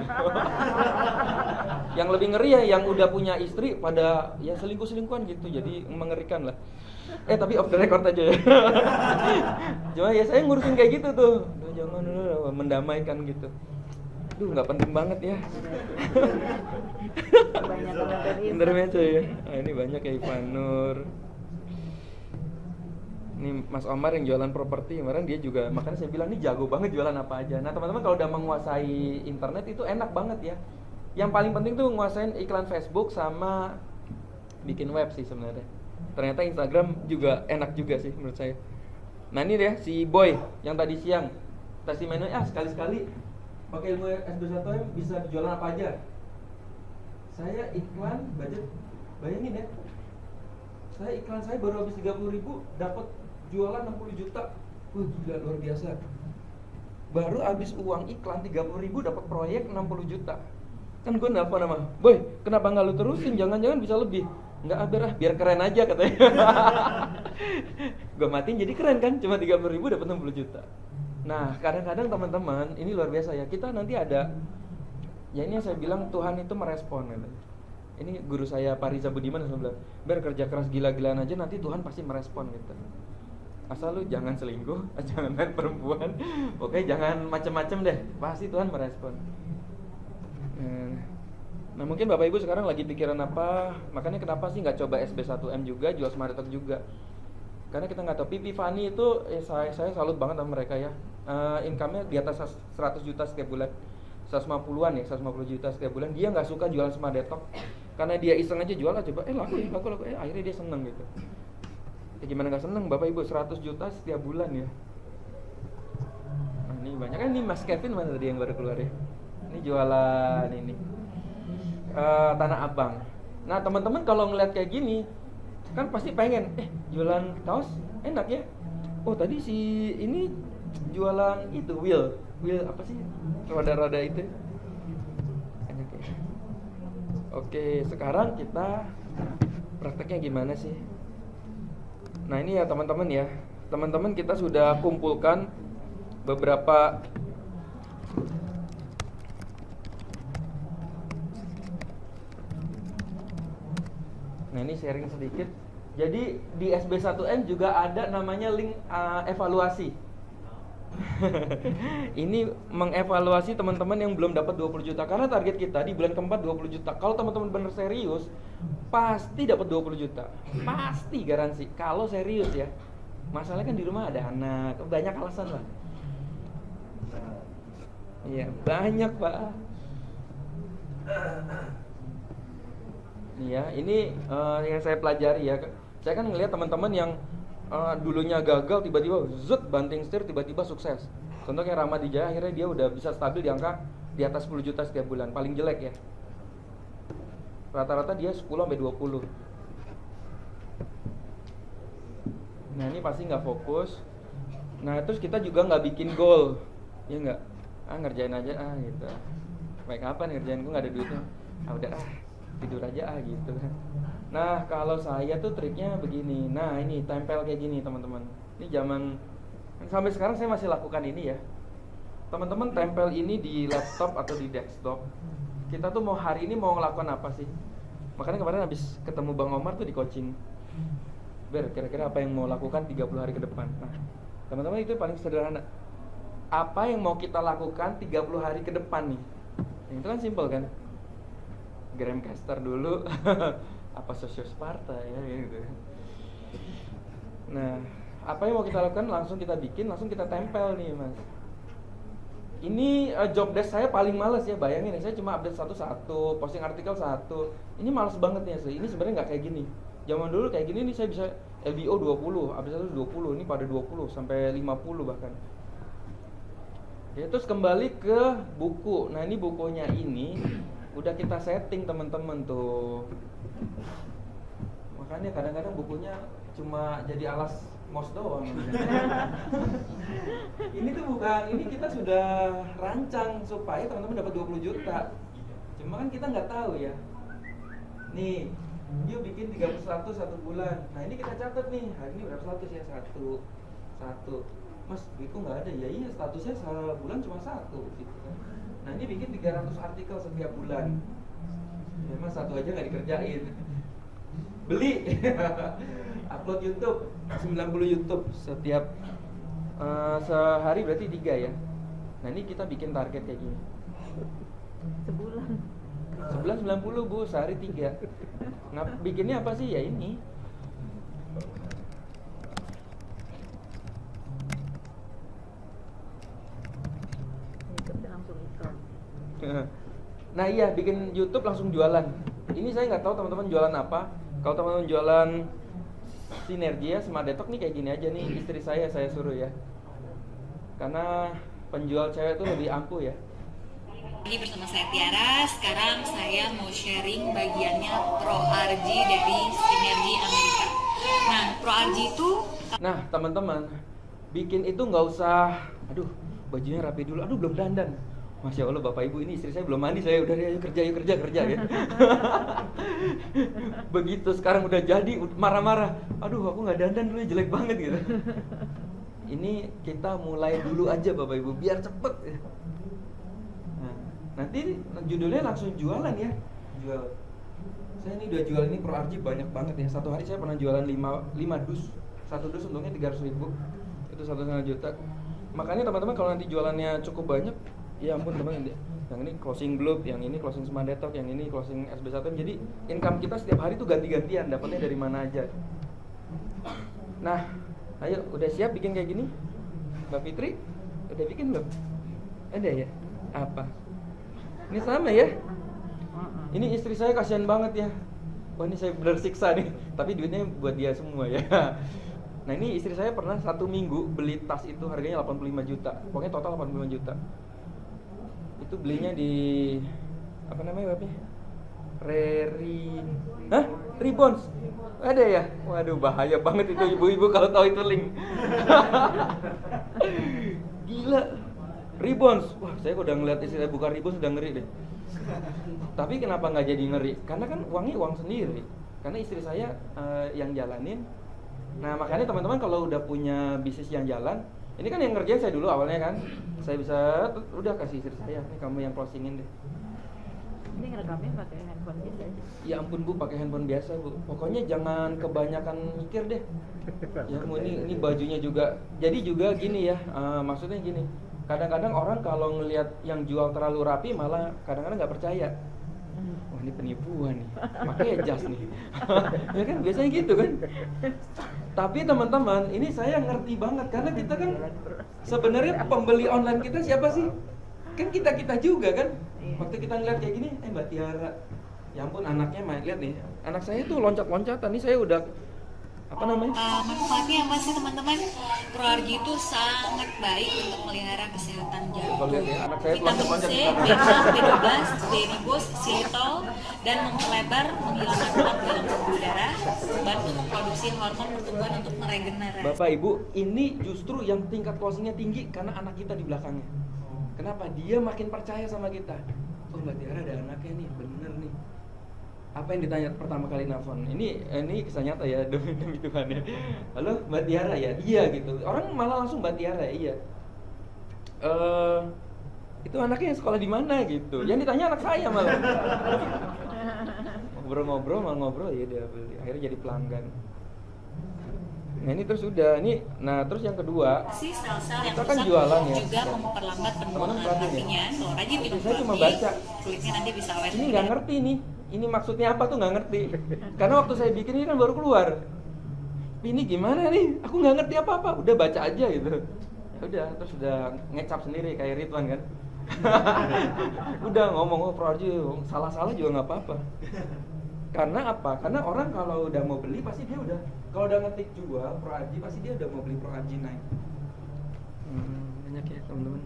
Yang lebih ngeri ya yang udah punya istri pada ya selingkuh-selingkuhan gitu, jadi mengerikan lah. Tapi off the record aja ya. Cuma ya saya ngurusin kayak gitu tuh. Jangan mendamaikan gitu. Duh nggak penting banget ya. Intermezzo ya. Ini banyak kayak Ivan Nur. Ini Mas Omar yang jualan properti kemarin, dia juga, makanya saya bilang ini jago banget jualan apa aja. Nah teman-teman kalau udah menguasai internet itu enak banget ya. Yang paling penting tuh nguasain iklan Facebook sama bikin web sih sebenarnya. Ternyata Instagram juga enak juga sih menurut saya. Nah ini deh si Boy yang tadi siang testimoninya sekali-sekali pakai ilmu S21M bisa jualan apa aja. Saya iklan budget, bayangin ya, iklan saya baru habis 30.000 dapat jualan 60 juta. Wah gila, luar biasa. Baru habis uang iklan 30.000 dapat proyek 60 juta. Kan gue nelfon sama, boy kenapa nggak lu terusin, jangan-jangan bisa lebih. Nggak, biar keren aja katanya. Gue matiin jadi keren kan, cuma 30.000 dapat 60 juta. Nah kadang-kadang teman-teman ini luar biasa ya, kita nanti ada, ya ini yang saya bilang Tuhan itu merespon katanya. Ini guru saya Pak Riza Budiman yang bilang, biar kerja keras gila-gilaan aja nanti Tuhan pasti merespon gitu. Asal lu jangan selingkuh, jangan main perempuan, pokoknya jangan macem-macem deh, pasti Tuhan merespon. Nah mungkin Bapak Ibu sekarang lagi pikiran apa, makanya kenapa sih nggak coba SB1M juga, jual Smart Talk juga. Karena kita nggak tahu, Pipi Fanny itu saya salut banget sama mereka ya. Income-nya di atas 100 juta setiap bulan, 150-an ya, 150 juta setiap bulan. Dia nggak suka jualan Smart Talk, karena dia iseng aja jual aja, laku, akhirnya dia seneng gitu. Ya gimana nggak seneng Bapak Ibu, 100 juta setiap bulan ya. Nah, ini banyak kan, ini Mas Kevin mana tadi yang baru keluar ya. Ini jualan ini Tanah Abang. Nah teman-teman kalau ngeliat kayak gini kan pasti pengen, jualan kaos enak ya. Oh tadi si ini jualan itu wheel apa sih, roda-roda itu enak ya. Oke, sekarang kita prakteknya gimana sih? Nah ini ya teman-teman ya, teman-teman kita sudah kumpulkan beberapa Nah ini sharing sedikit. Jadi di SB1M juga ada namanya link evaluasi. Ini mengevaluasi teman-teman yang belum dapat 20 juta. Karena target kita di bulan keempat 20 juta. Kalau teman-teman benar serius, pasti dapat 20 juta. Pasti garansi. Kalau serius ya. Masalahnya kan di rumah ada anak, banyak alasan lah. Iya, banyak Pak. Ya, ini yang saya pelajari ya. Saya kan ngelihat teman-teman yang dulunya gagal tiba-tiba banting setir tiba-tiba sukses. Contohnya Ramadi Jaya, akhirnya dia udah bisa stabil di angka di atas 10 juta setiap bulan, paling jelek ya. Rata-rata dia 10 sampai 20. Nah, ini pasti nggak fokus. Nah, terus kita juga nggak bikin goal. Ya nggak? Ngerjain aja gitu. Baik kapan ngerjain, gue nggak ada duitnya. Udah tidur aja gitu. Nah kalau saya tuh triknya begini. Nah ini tempel kayak gini teman-teman. Ini zaman sampai sekarang saya masih lakukan ini ya. Teman-teman tempel ini di laptop atau di desktop. Kita tuh mau hari ini mau ngelakukan apa sih? Makanya kemarin habis ketemu Bang Omar tuh di coaching. Kira-kira apa yang mau lakukan 30 hari ke depan. Nah teman-teman itu paling sederhana. Apa yang mau kita lakukan 30 hari ke depan nih? Yang itu kan simpel kan. Gramcaster dulu apa Sosiosparta ya gitu. Nah apa yang mau kita lakukan langsung kita bikin, langsung kita tempel nih Mas. Ini job desk saya paling males ya, bayangin ya, saya cuma update satu-satu, posting artikel satu. Ini males banget nih sih. Ini sebenarnya nggak kayak gini. Zaman dulu kayak gini nih saya bisa LBO 20, update satu 20, ini pada 20 sampai 50 bahkan. Ya terus kembali ke buku. Nah ini bukunya ini udah kita setting teman-teman tuh. Makanya kadang-kadang bukunya cuma jadi alas mouse doang. Ini tuh bukan, ini kita sudah rancang supaya teman-teman dapat 20 juta. Cuma kan kita nggak tahu ya. Nih, dia bikin 30 100 satu bulan. Nah ini kita catat nih, hari ini berapa status ya? Satu. Mas, duitku nggak ada. Ya iya, statusnya sebulan cuma satu gitu kan. Nah ini bikin 300 artikel setiap bulan. Ya mas, satu aja nggak dikerjain. Beli upload YouTube 90 YouTube setiap sehari berarti 3 ya. Nah ini kita bikin target kayak gini. Sebulan 90 Bu, sehari 3. Nah bikinnya apa sih ya ini? Nah iya, bikin YouTube langsung jualan. Ini saya nggak tahu teman-teman jualan apa. Kalau teman-teman jualan Sinergia, Smart Detox nih kayak gini aja nih. Istri saya suruh ya. Karena penjual cewek itu lebih ampuh ya. Lagi bersama saya Tiara. Sekarang saya mau sharing bagiannya ProRG dari Sinergi Amerika. Nah, ProRG itu Nah, teman-teman, bikin itu nggak usah, aduh, bajunya rapi dulu, aduh belum dandan. Masya Allah, Bapak Ibu, ini istri saya belum mandi, saya udah ayo kerja ya. Begitu sekarang udah jadi, marah-marah. Aduh, aku nggak dandan dulu, jelek banget gitu. Ini kita mulai dulu aja Bapak Ibu, biar cepet. Nah, nanti judulnya langsung jualan ya, jual. Saya ini udah jual ini ProRG banyak banget ya. Satu hari saya pernah jualan 5 dus. Satu dus untungnya 300.000. Itu 1,5 juta. Makanya teman-teman kalau nanti jualannya cukup banyak, ya ampun teman-teman. Yang ini closing globe, yang ini closing Semandetok, yang ini closing SB1. Jadi income kita setiap hari tuh ganti-gantian, dapatnya dari mana aja. Nah, ayo udah siap bikin kayak gini? Mbak Fitri, udah bikin belum? Ada ya? Apa? Ini sama ya? Ini istri saya kasihan banget ya. Wah, ini saya benar siksa nih. Tapi duitnya buat dia semua ya. Nah, ini istri saya pernah 1 minggu beli tas itu harganya 85 juta. Pokoknya total 85 juta. Itu belinya di apa namanya webnya? Ribbons. Ada ya? Waduh, bahaya banget itu ibu-ibu kalau tahu itu link. Gila. Ribbons. Wah, saya udah ngeliat istri saya buka Ribbons udah ngeri deh. Tapi kenapa nggak jadi ngeri? Karena kan uangnya uang sendiri. Karena istri saya yang jalanin. Nah, makanya teman-teman kalau udah punya bisnis yang jalan, ini kan yang ngerjain saya dulu awalnya kan. Saya bisa udah kasih istri saya, nih kamu yang closingin deh. Ini ngerekamnya pakai handphone biasa aja. Ya ampun Bu, pakai handphone biasa Bu. Pokoknya jangan kebanyakan mikir deh. Ya mau ini bajunya juga. Jadi juga gini ya, maksudnya gini. Kadang-kadang orang kalau ngelihat yang jual terlalu rapi malah kadang-kadang nggak percaya. Wah, ini penipuan nih, makanya jas nih. Ya kan biasanya gitu kan. Tapi teman-teman, ini saya ngerti banget karena kita kan sebenarnya pembeli online kita siapa sih? Kan kita juga kan. Waktu kita ngeliat kayak gini, Mbak Tiara, ya ampun anaknya main, lihat nih, anak saya tuh loncat-loncatan. Nih saya udah apa namanya? manfaatnya apa sih teman-teman? ProRG itu sangat baik untuk melihara kesehatan Kalau lihat jantung. ya, anak saya Vitamin loncat-loncat. C, B6, B12, B-ribos, xilitol, dan memperlebar, menghilangkan lemak dalam pembuluh darah, membantu memproduksi hormon pertumbuhan untuk meregenerasi. Bapak Ibu, ini justru yang tingkat closingnya tinggi karena anak kita di belakangnya. Kenapa? Dia makin percaya sama kita. Oh, Mbak Tiara ada anaknya nih, bener nih. Apa yang ditanya pertama kali nelfon? Ini kisah nyata ya, demi Tuhan ya. Halo, Mbak Tiara ya? Iya gitu. Orang malah langsung Mbak Tiara ya? Iya. Itu anaknya yang sekolah di mana gitu. Yang ditanya anak saya malah. Ngobrol ya dia beli. Akhirnya jadi pelanggan. Nah ini terus udah, terus yang kedua Si sel-sel yang kita kan rusak jualan ya. juga memperlambat penuaan. Teman-teman perhatiin ya. Artinya, kalau rajin minum Saya cuma ProRG, baca. kulitnya nanti bisa awet. Ini nggak ngerti nih, ini maksudnya apa tuh nggak ngerti. Karena waktu saya bikin ini kan baru keluar. Ini gimana nih? Aku nggak ngerti apa-apa. Udah baca aja gitu. Ya udah, terus udah ngecap sendiri kayak Ridwan kan. Udah ngomong ProRG salah-salah juga nggak apa-apa. Karena apa? Karena orang kalau udah mau beli pasti dia udah, kalau udah ngetik jual ProRG pasti dia udah mau beli ProRG naik. Banyak ya teman-teman.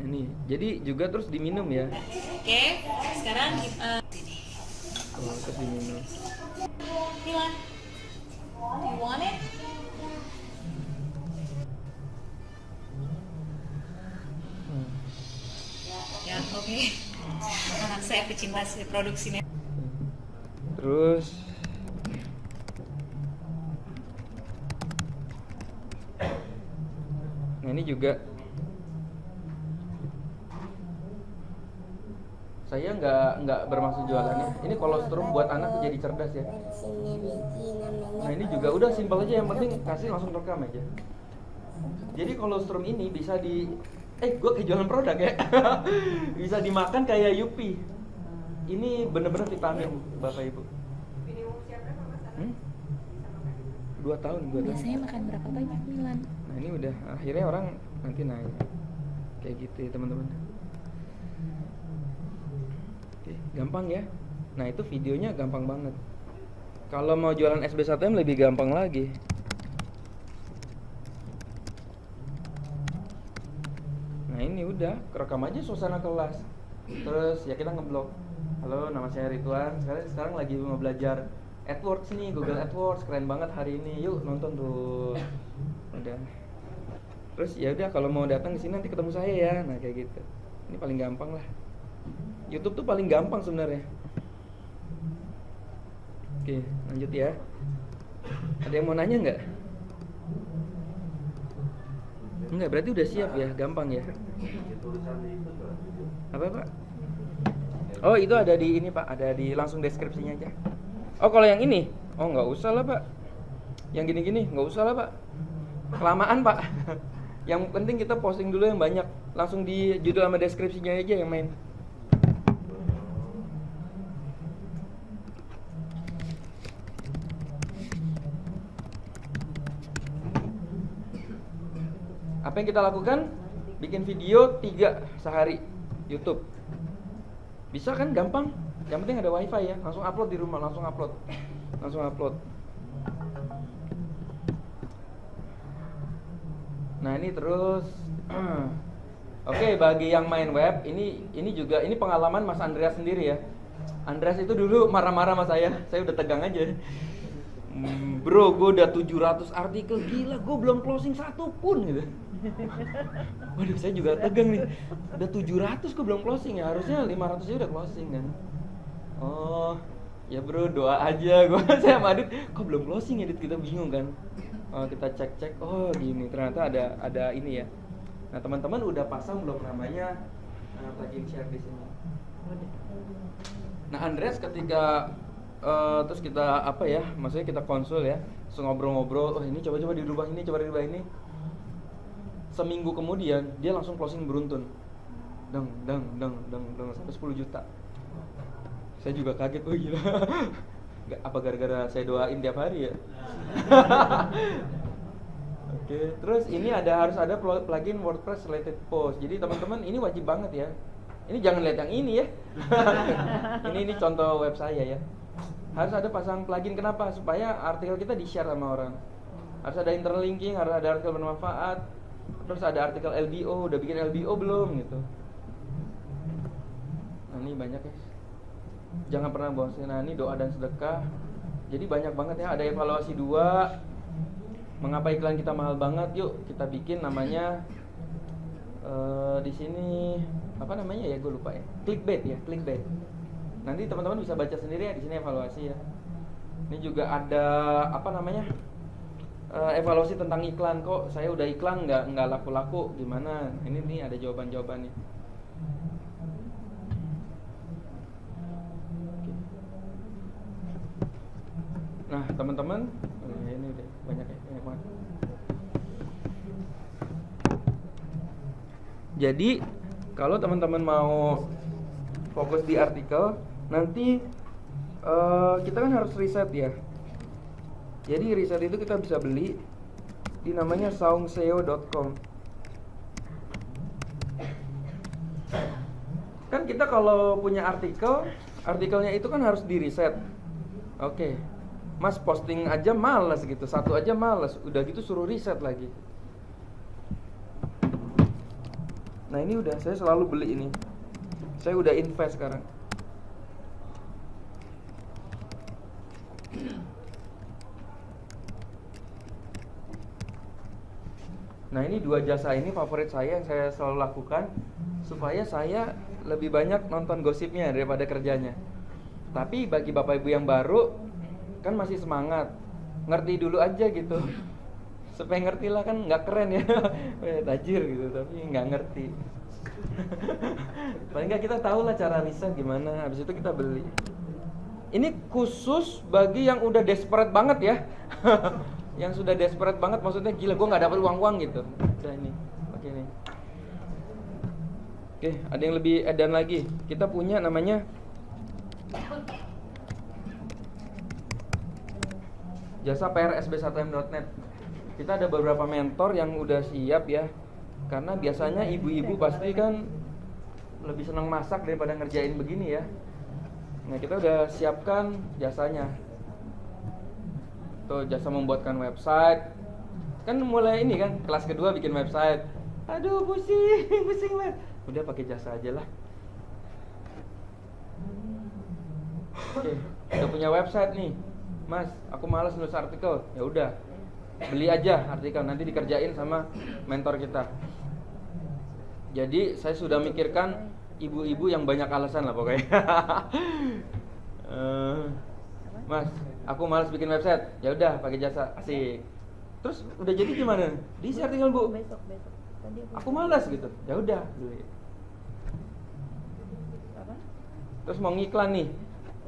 Ini jadi juga terus diminum ya. Oke, sekarang sini. Terus diminum. Milan, do you want it? Ya, oke. Anak saya pecinta produksinya. Terus nah ini juga saya nggak bermaksud jualannya. Ini kolostrum buat anak jadi cerdas ya. Nah ini juga udah simpel aja, yang penting kasih langsung rekam aja. Jadi kolostrum ini bisa gue kayak jualan produk ya. Bisa dimakan kayak Yupi. Ini bener-bener vitamin Bapak Ibu. 2 tahun. Biasanya makan berapa banyak Milan? Nah ini udah akhirnya orang nanti nanya kayak gitu ya teman-teman. Oke, gampang ya. Nah itu videonya gampang banget. Kalau mau jualan SB1M lebih gampang lagi. Nah ini udah kerekam aja suasana kelas. Terus ya kita ngeblok. Halo, nama saya Ridwan. Sekarang lagi mau belajar AdWords nih, Google AdWords, keren banget hari ini. Yuk nonton tuh. Udah. Terus ya udah kalau mau datang ke sini nanti ketemu saya ya. Nah, kayak gitu. Ini paling gampang lah. YouTube tuh paling gampang sebenarnya. Oke, lanjut ya. Ada yang mau nanya nggak? Enggak, berarti udah siap ya, gampang ya. Apa Pak? Oh itu ada di ini Pak, ada di langsung deskripsinya aja. Oh kalau yang ini? Oh nggak usah lah Pak. Yang gini-gini nggak usah lah Pak. Kelamaan Pak. Yang penting kita posting dulu yang banyak. Langsung di judul sama deskripsinya aja yang main. Apa yang kita lakukan? Bikin video 3 sehari YouTube. Bisa kan, gampang. Yang penting ada wifi ya. Langsung upload di rumah, langsung upload. Nah ini terus Oke, bagi yang main web, ini juga ini pengalaman Mas Andreas sendiri ya. Andreas itu dulu marah-marah sama saya udah tegang aja. Bro, gue udah 700 artikel, gila, gue belum closing satu pun gitu. Waduh, saya juga tegang nih. Udah 700 gue belum closing ya, harusnya 500 aja udah closing kan. Oh, ya bro, doa aja. Saya sama Adit, kok belum closing ya Adit, kita bingung kan. Oh, kita cek, oh gini, ternyata ada ini ya. Nah, teman-teman udah pasang belum namanya plugin share di sini. Nah, Andreas ketika terus kita apa ya, maksudnya kita konsul ya, terus ngobrol-ngobrol, oh ini coba dirubah ini, coba dirubah ini. Seminggu kemudian dia langsung closing beruntun, deng sampai 10 juta. Saya juga kaget, oh gila. Apa gara-gara saya doain tiap hari ya? Oke, terus ini harus ada plugin WordPress related post. Jadi teman-teman ini wajib banget ya. Ini jangan lihat yang ini ya. ini contoh web saya ya. Harus ada pasang plugin, kenapa? Supaya artikel kita di-share sama orang. Harus ada interlinking, harus ada artikel bermanfaat. Terus ada artikel LBO, udah bikin LBO belum gitu. Nah ini banyak ya. Jangan pernah bosan. Nah ini doa dan sedekah. Jadi banyak banget ya. Ada evaluasi 2. Mengapa iklan kita mahal banget? Yuk kita bikin namanya di sini apa namanya ya? Gue lupa ya. Clickbait ya, clickbait. Nanti teman-teman bisa baca sendiri ya, di sini evaluasi ya. Ini juga ada apa namanya? Evaluasi tentang iklan, kok saya udah iklan nggak laku-laku gimana? Ini nih ada jawaban-jawabannya. Nah teman-teman, ini udah banyak banget. Jadi kalau teman-teman mau fokus di artikel, nanti kita kan harus riset ya. Jadi riset itu kita bisa beli di namanya songseo.com. Kan kita kalau punya artikelnya itu kan harus di riset. Oke. Mas posting aja males gitu, satu aja males, udah gitu suruh riset lagi. Nah ini udah, saya selalu beli ini. Saya udah invest sekarang. Nah ini 2 jasa ini favorit saya yang saya selalu lakukan supaya saya lebih banyak nonton gosipnya daripada kerjanya. Tapi bagi bapak ibu yang baru kan masih semangat, ngerti dulu aja gitu. Supaya ngerti lah, kan nggak keren ya, tajir gitu tapi nggak ngerti. Paling nggak kita tahu lah cara riset gimana, habis itu kita beli. Ini khusus bagi yang udah desperate banget ya. Yang sudah desperate banget, maksudnya gila gue nggak dapat uang gitu. Udah ini, oke nih. Oke, ada yang lebih edan lagi. Kita punya namanya jasa prsb1m.net. Kita ada beberapa mentor yang udah siap ya. Karena biasanya ibu-ibu pasti kan lebih senang masak daripada ngerjain begini ya. Nah kita udah siapkan jasanya. Tuh jasa membuatkan website. Kan mulai ini kan kelas kedua bikin website. Aduh pusing banget. Udah pakai jasa aja lah. Oke, udah punya website nih, Mas, aku malas nulis artikel. Ya udah, beli aja artikel, nanti dikerjain sama mentor kita. Jadi saya sudah mikirkan ibu-ibu yang banyak alasan lah pokoknya. Mas, aku malas bikin website. Ya udah, pakai jasa, asik. Terus udah jadi gimana? Diisi artikel, Bu. Besok. Tadi Aku malas gitu. Ya udah, beli. apa? Terus mau ngiklan nih,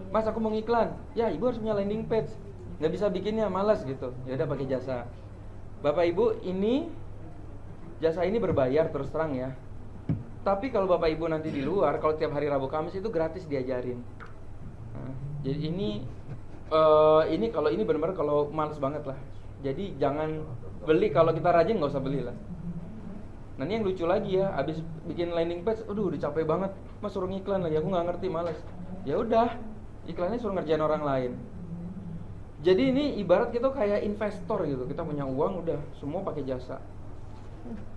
Mas aku mau ngiklan. Ya ibu harus punya landing page, nggak bisa bikinnya, malas gitu. Ya udah pakai jasa. Bapak ibu ini jasa ini berbayar terus terang ya. Tapi kalau bapak ibu nanti di luar, kalau tiap hari Rabu Kamis itu gratis diajarin. Nah, jadi ini kalau ini benar-benar kalau malas banget lah. Jadi jangan beli, kalau kita rajin nggak usah beli lah. Nah ini yang lucu lagi ya, abis bikin landing page, aduh udah capek banget, Mas suruh ngiklan lagi, aku nggak ngerti, malas. Ya udah, iklannya suruh ngerjain orang lain. Jadi ini ibarat kita kayak investor gitu, kita punya uang udah semua pakai jasa.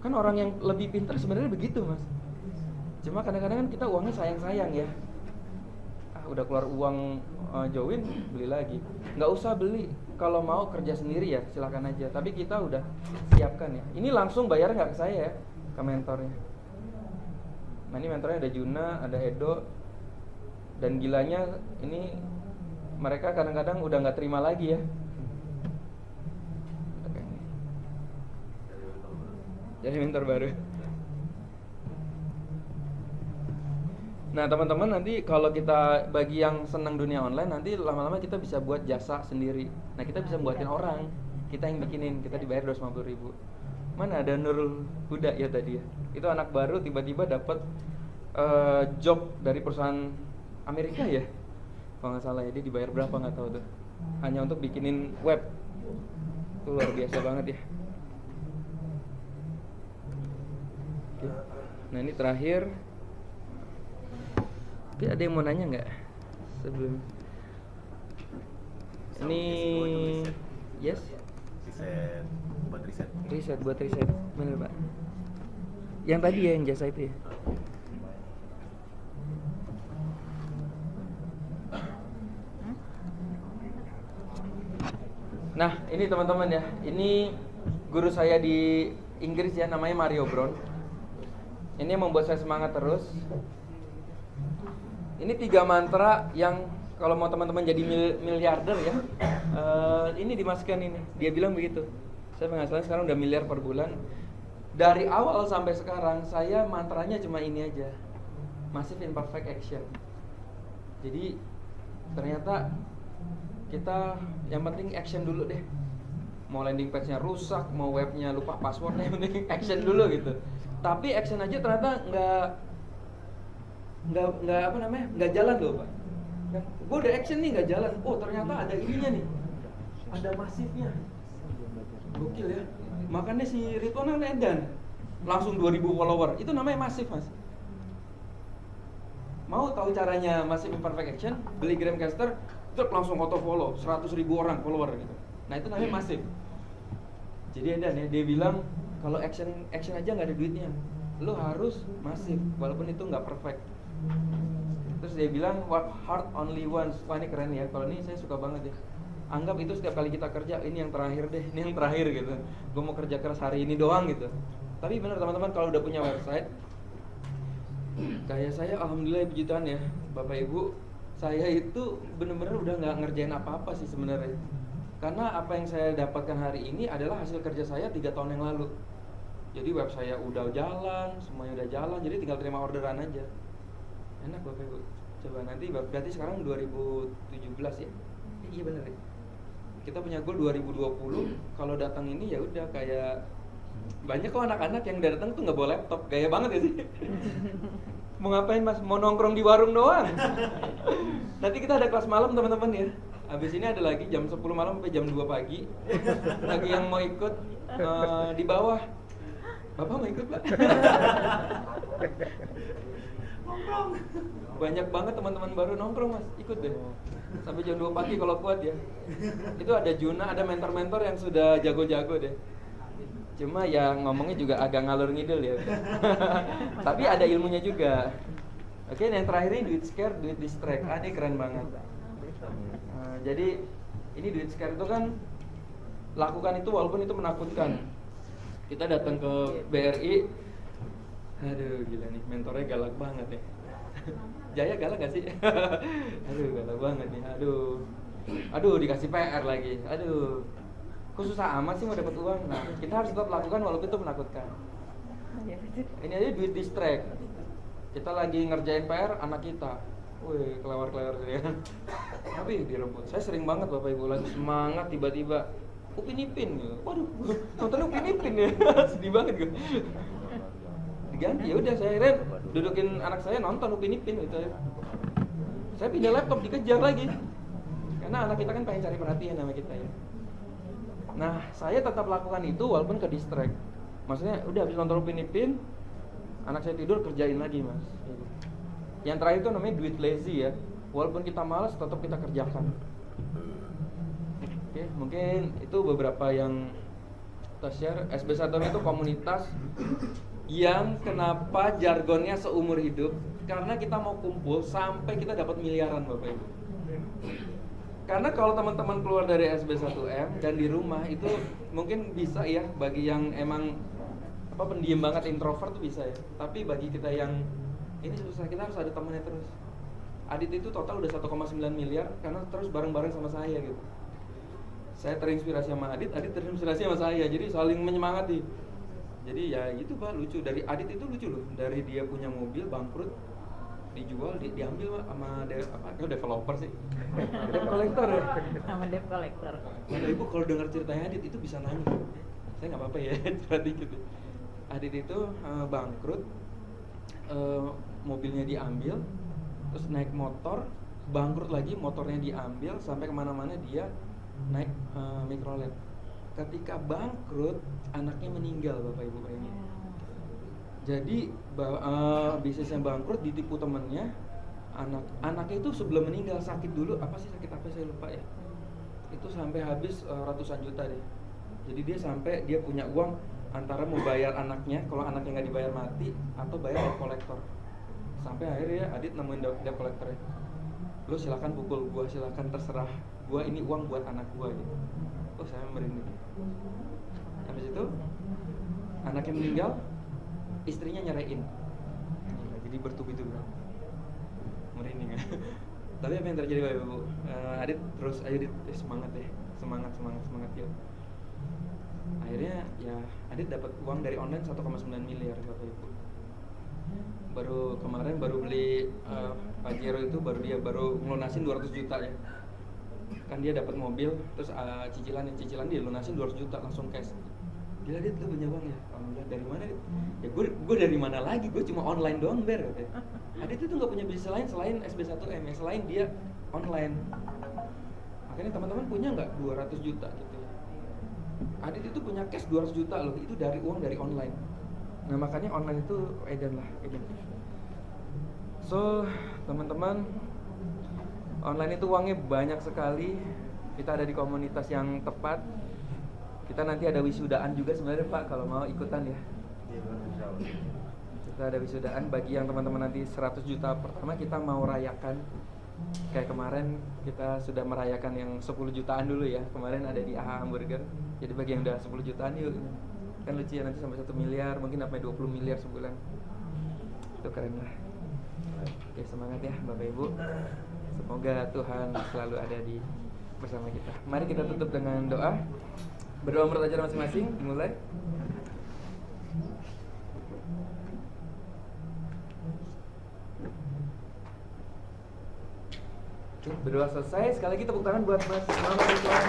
Kan orang yang lebih pintar sebenarnya begitu, Mas. Cuma kadang-kadang kan kita uangnya sayang-sayang ya. Udah keluar uang join, beli lagi. Nggak usah beli, kalau mau kerja sendiri ya silakan aja. Tapi kita udah siapkan ya. Ini langsung bayar nggak ke saya ya, ke mentornya. Nah ini mentornya ada Juna, ada Edo. Dan gilanya ini mereka kadang-kadang udah nggak terima lagi ya. Jadi mentor baru. Nah teman-teman, nanti kalau kita bagi yang senang dunia online, nanti lama-lama kita bisa buat jasa sendiri. Nah kita bisa buatin orang, kita yang bikinin, kita dibayar 250.000. Mana ada Nurul Huda ya tadi ya, itu anak baru tiba-tiba dapat job dari perusahaan Amerika ya, kalau nggak salah ya. Dia dibayar berapa nggak tahu tuh, hanya untuk bikinin web. Itu luar biasa banget ya. Oke. Nah ini terakhir. Tapi ada yang mau nanya nggak sebelum ini? Yes. Buat riset. Bener Pak. Yang tadi ya, yang jasa itu ya. Nah ini teman-teman ya, ini guru saya di Inggris ya, namanya Mario Brown. Ini yang membuat saya semangat terus. Ini 3 mantra yang kalau mau teman-teman jadi miliarder ya, ini dimasukkan ini. Dia bilang begitu. Saya penghasilan sekarang udah miliar per bulan. Dari awal sampai sekarang saya mantranya cuma ini aja, Massive Imperfect Action. Jadi ternyata kita yang penting action dulu deh. Mau landing page-nya rusak, mau webnya lupa passwordnya, yang penting action dulu gitu. Tapi action aja ternyata nggak jalan loh Pak. Gue udah action nih nggak jalan. Oh ternyata ada ininya nih, ada masifnya. Gokil ya. Makanya si Ridwan Edan langsung 2.000 follower. Itu namanya masif Mas. Mau tahu caranya Massive Imperfect Action? Beli Gramcaster, terus langsung auto follow 100.000 orang follower gitu. Nah itu namanya masif. Jadi Edan ya, dia bilang kalau action aja nggak ada duitnya, lo harus masif walaupun itu nggak perfect. Terus dia bilang work hard only once. Wah ini keren ya, kalau ini saya suka banget ya. Anggap itu setiap kali kita kerja, ini yang terakhir deh, ini yang terakhir gitu. Gue mau kerja keras hari ini doang gitu. Tapi benar teman-teman, kalau udah punya website kayak saya, alhamdulillah puji Tuhan ya Bapak Ibu, saya itu benar-benar udah nggak ngerjain apa-apa sih sebenarnya. Karena apa yang saya dapatkan hari ini adalah hasil kerja saya 3 tahun yang lalu. Jadi web saya udah jalan, semuanya udah jalan, jadi tinggal terima orderan aja. Enak Bapak Ibu. Coba nanti berarti sekarang 2017 ya. Iya bener ya. Kita punya goal 2020. Kalau datang ini ya udah kayak banyak kok anak-anak yang datang tuh nggak bawa laptop, gaya banget ya sih. Mau ngapain Mas? Mau nongkrong di warung doang. Nanti kita ada kelas malam teman-teman ya. Habis ini ada lagi jam 10 malam sampai jam 2 pagi. Lagi yang mau ikut di bawah. Bapak mau ikut Pak? Nongkrong. Banyak banget teman-teman baru nongkrong Mas, ikut deh. Sampai jam 2 pagi kalau kuat ya. Itu ada Juna, ada mentor-mentor yang sudah jago-jago deh. Cuma ya ngomongnya juga agak ngalur ngidul ya. Tapi ada ilmunya juga. Oke, yang terakhir ini duit scare, duit distract. Ini keren banget. Jadi ini duit scare itu kan, lakukan itu walaupun itu menakutkan. Kita datang ke BRI, aduh gila nih, mentornya galak banget ya. Jaya galak gak sih? Aduh galak banget nih, aduh dikasih PR lagi, aduh kok susah amat sih mau dapat uang. Nah kita harus tetap lakukan walaupun itu menakutkan. Ini aja duit distract. Kita lagi ngerjain PR anak kita, wih kelewar ya. Tapi direbut. Saya sering banget Bapak Ibu lagi semangat tiba-tiba Upin Ipin gitu. Waduh, nonton Upin Ipin ya. Sedih banget gue. Diganti ya udah, saya akhirnya dudukin anak saya nonton Upin Ipin gitu ya. Saya pindah laptop dikejar lagi. Karena anak kita kan pengen cari perhatian sama kita ya. Nah, saya tetap lakukan itu walaupun ke distract. Maksudnya udah habis nonton Upin Ipin, anak saya tidur, kerjain lagi mas. Yang terakhir itu namanya duit lazy ya. Walaupun kita malas tetap kita kerjakan. Oke, mungkin itu beberapa yang kita share. SB1M itu komunitas yang kenapa jargonnya seumur hidup, karena kita mau kumpul sampai kita dapat miliaran Bapak Ibu. Karena kalau teman-teman keluar dari SB1M dan di rumah itu mungkin bisa ya, bagi yang emang pendiam banget, introvert tuh bisa ya. Tapi bagi kita yang ini susah, kita harus ada temannya terus. Adit itu total udah 1,9 miliar karena terus bareng-bareng sama saya gitu. Saya terinspirasi sama Adit terinspirasi sama saya, jadi saling menyemangati. Jadi ya gitu Pak, lucu. Dari Adit itu lucu loh, dari dia punya mobil bangkrut, dijual, diambil sama developer sih. Debt collector ya. Sama debt collector. Nah, Ibu kalau dengar ceritanya Adit itu bisa nangis. Saya nggak apa-apa ya, cerita dikit. Adit itu bangkrut, mobilnya diambil, terus naik motor, bangkrut lagi, motornya diambil, sampai kemana-mana dia naik mikrolet. Ketika bangkrut, anaknya meninggal Bapak Ibu bayangin. Jadi bisnisnya bangkrut, ditipu temennya, anaknya itu sebelum meninggal sakit dulu, sakit apa saya lupa ya. Itu sampai habis ratusan juta deh. Jadi dia punya uang antara mau bayar anaknya, kalau anaknya nggak dibayar mati, atau bayar debt collector. Sampai akhirnya Adit nemuin debt collectornya. Lo silakan pukul gua, silakan terserah. Gua ini uang buat anak gua gitu. Oh saya merinding. Habis itu anaknya meninggal, istrinya nyerain. Jadi bertubi-tubi. Merinding ya. Tapi apa yang terjadi Bapak Ibu? Adit terus, ayo Adit, semangat ya, semangat ya. Akhirnya ya Adit dapat uang dari online 1,9 miliar Bapak Ibu. Kemarin baru beli Pajero itu, baru ngelunasin 200 juta ya. Kan dia dapat mobil, terus cicilan dia lunasin 200 juta langsung cash. Gila Dit, lu punya uang ya? Alhamdulillah. Dari mana Dit? Ya gue dari mana lagi, gue cuma online doang ber katanya. Adit itu gak punya bisnis lain selain SB1M ya, selain dia online. Makanya teman-teman punya gak 200 juta gitu ya. Adit itu punya cash 200 juta loh, itu dari uang dari online. Nah makanya online itu edan. So teman-teman, online itu uangnya banyak sekali. Kita ada di komunitas yang tepat. Kita nanti ada wisudaan juga sebenarnya Pak, kalau mau ikutan ya. Kita ada wisudaan bagi yang teman-teman nanti 100 juta pertama kita mau rayakan. Kayak kemarin kita sudah merayakan yang 10 jutaan dulu ya. Kemarin ada di AHA Hamburger. Jadi bagi yang udah 10 jutaan yuk. Kan lucu ya, nanti sampai 1 miliar, mungkin sampai 20 miliar sebulan. Itu keren lah. Oke, semangat ya Bapak Ibu. Semoga Tuhan selalu ada bersama kita. Mari kita tutup dengan doa. Berdoa menurut ajaran masing-masing, dimulai. Berdoa selesai. Sekali lagi tepuk tangan buat Mas Muhammad Ridwan.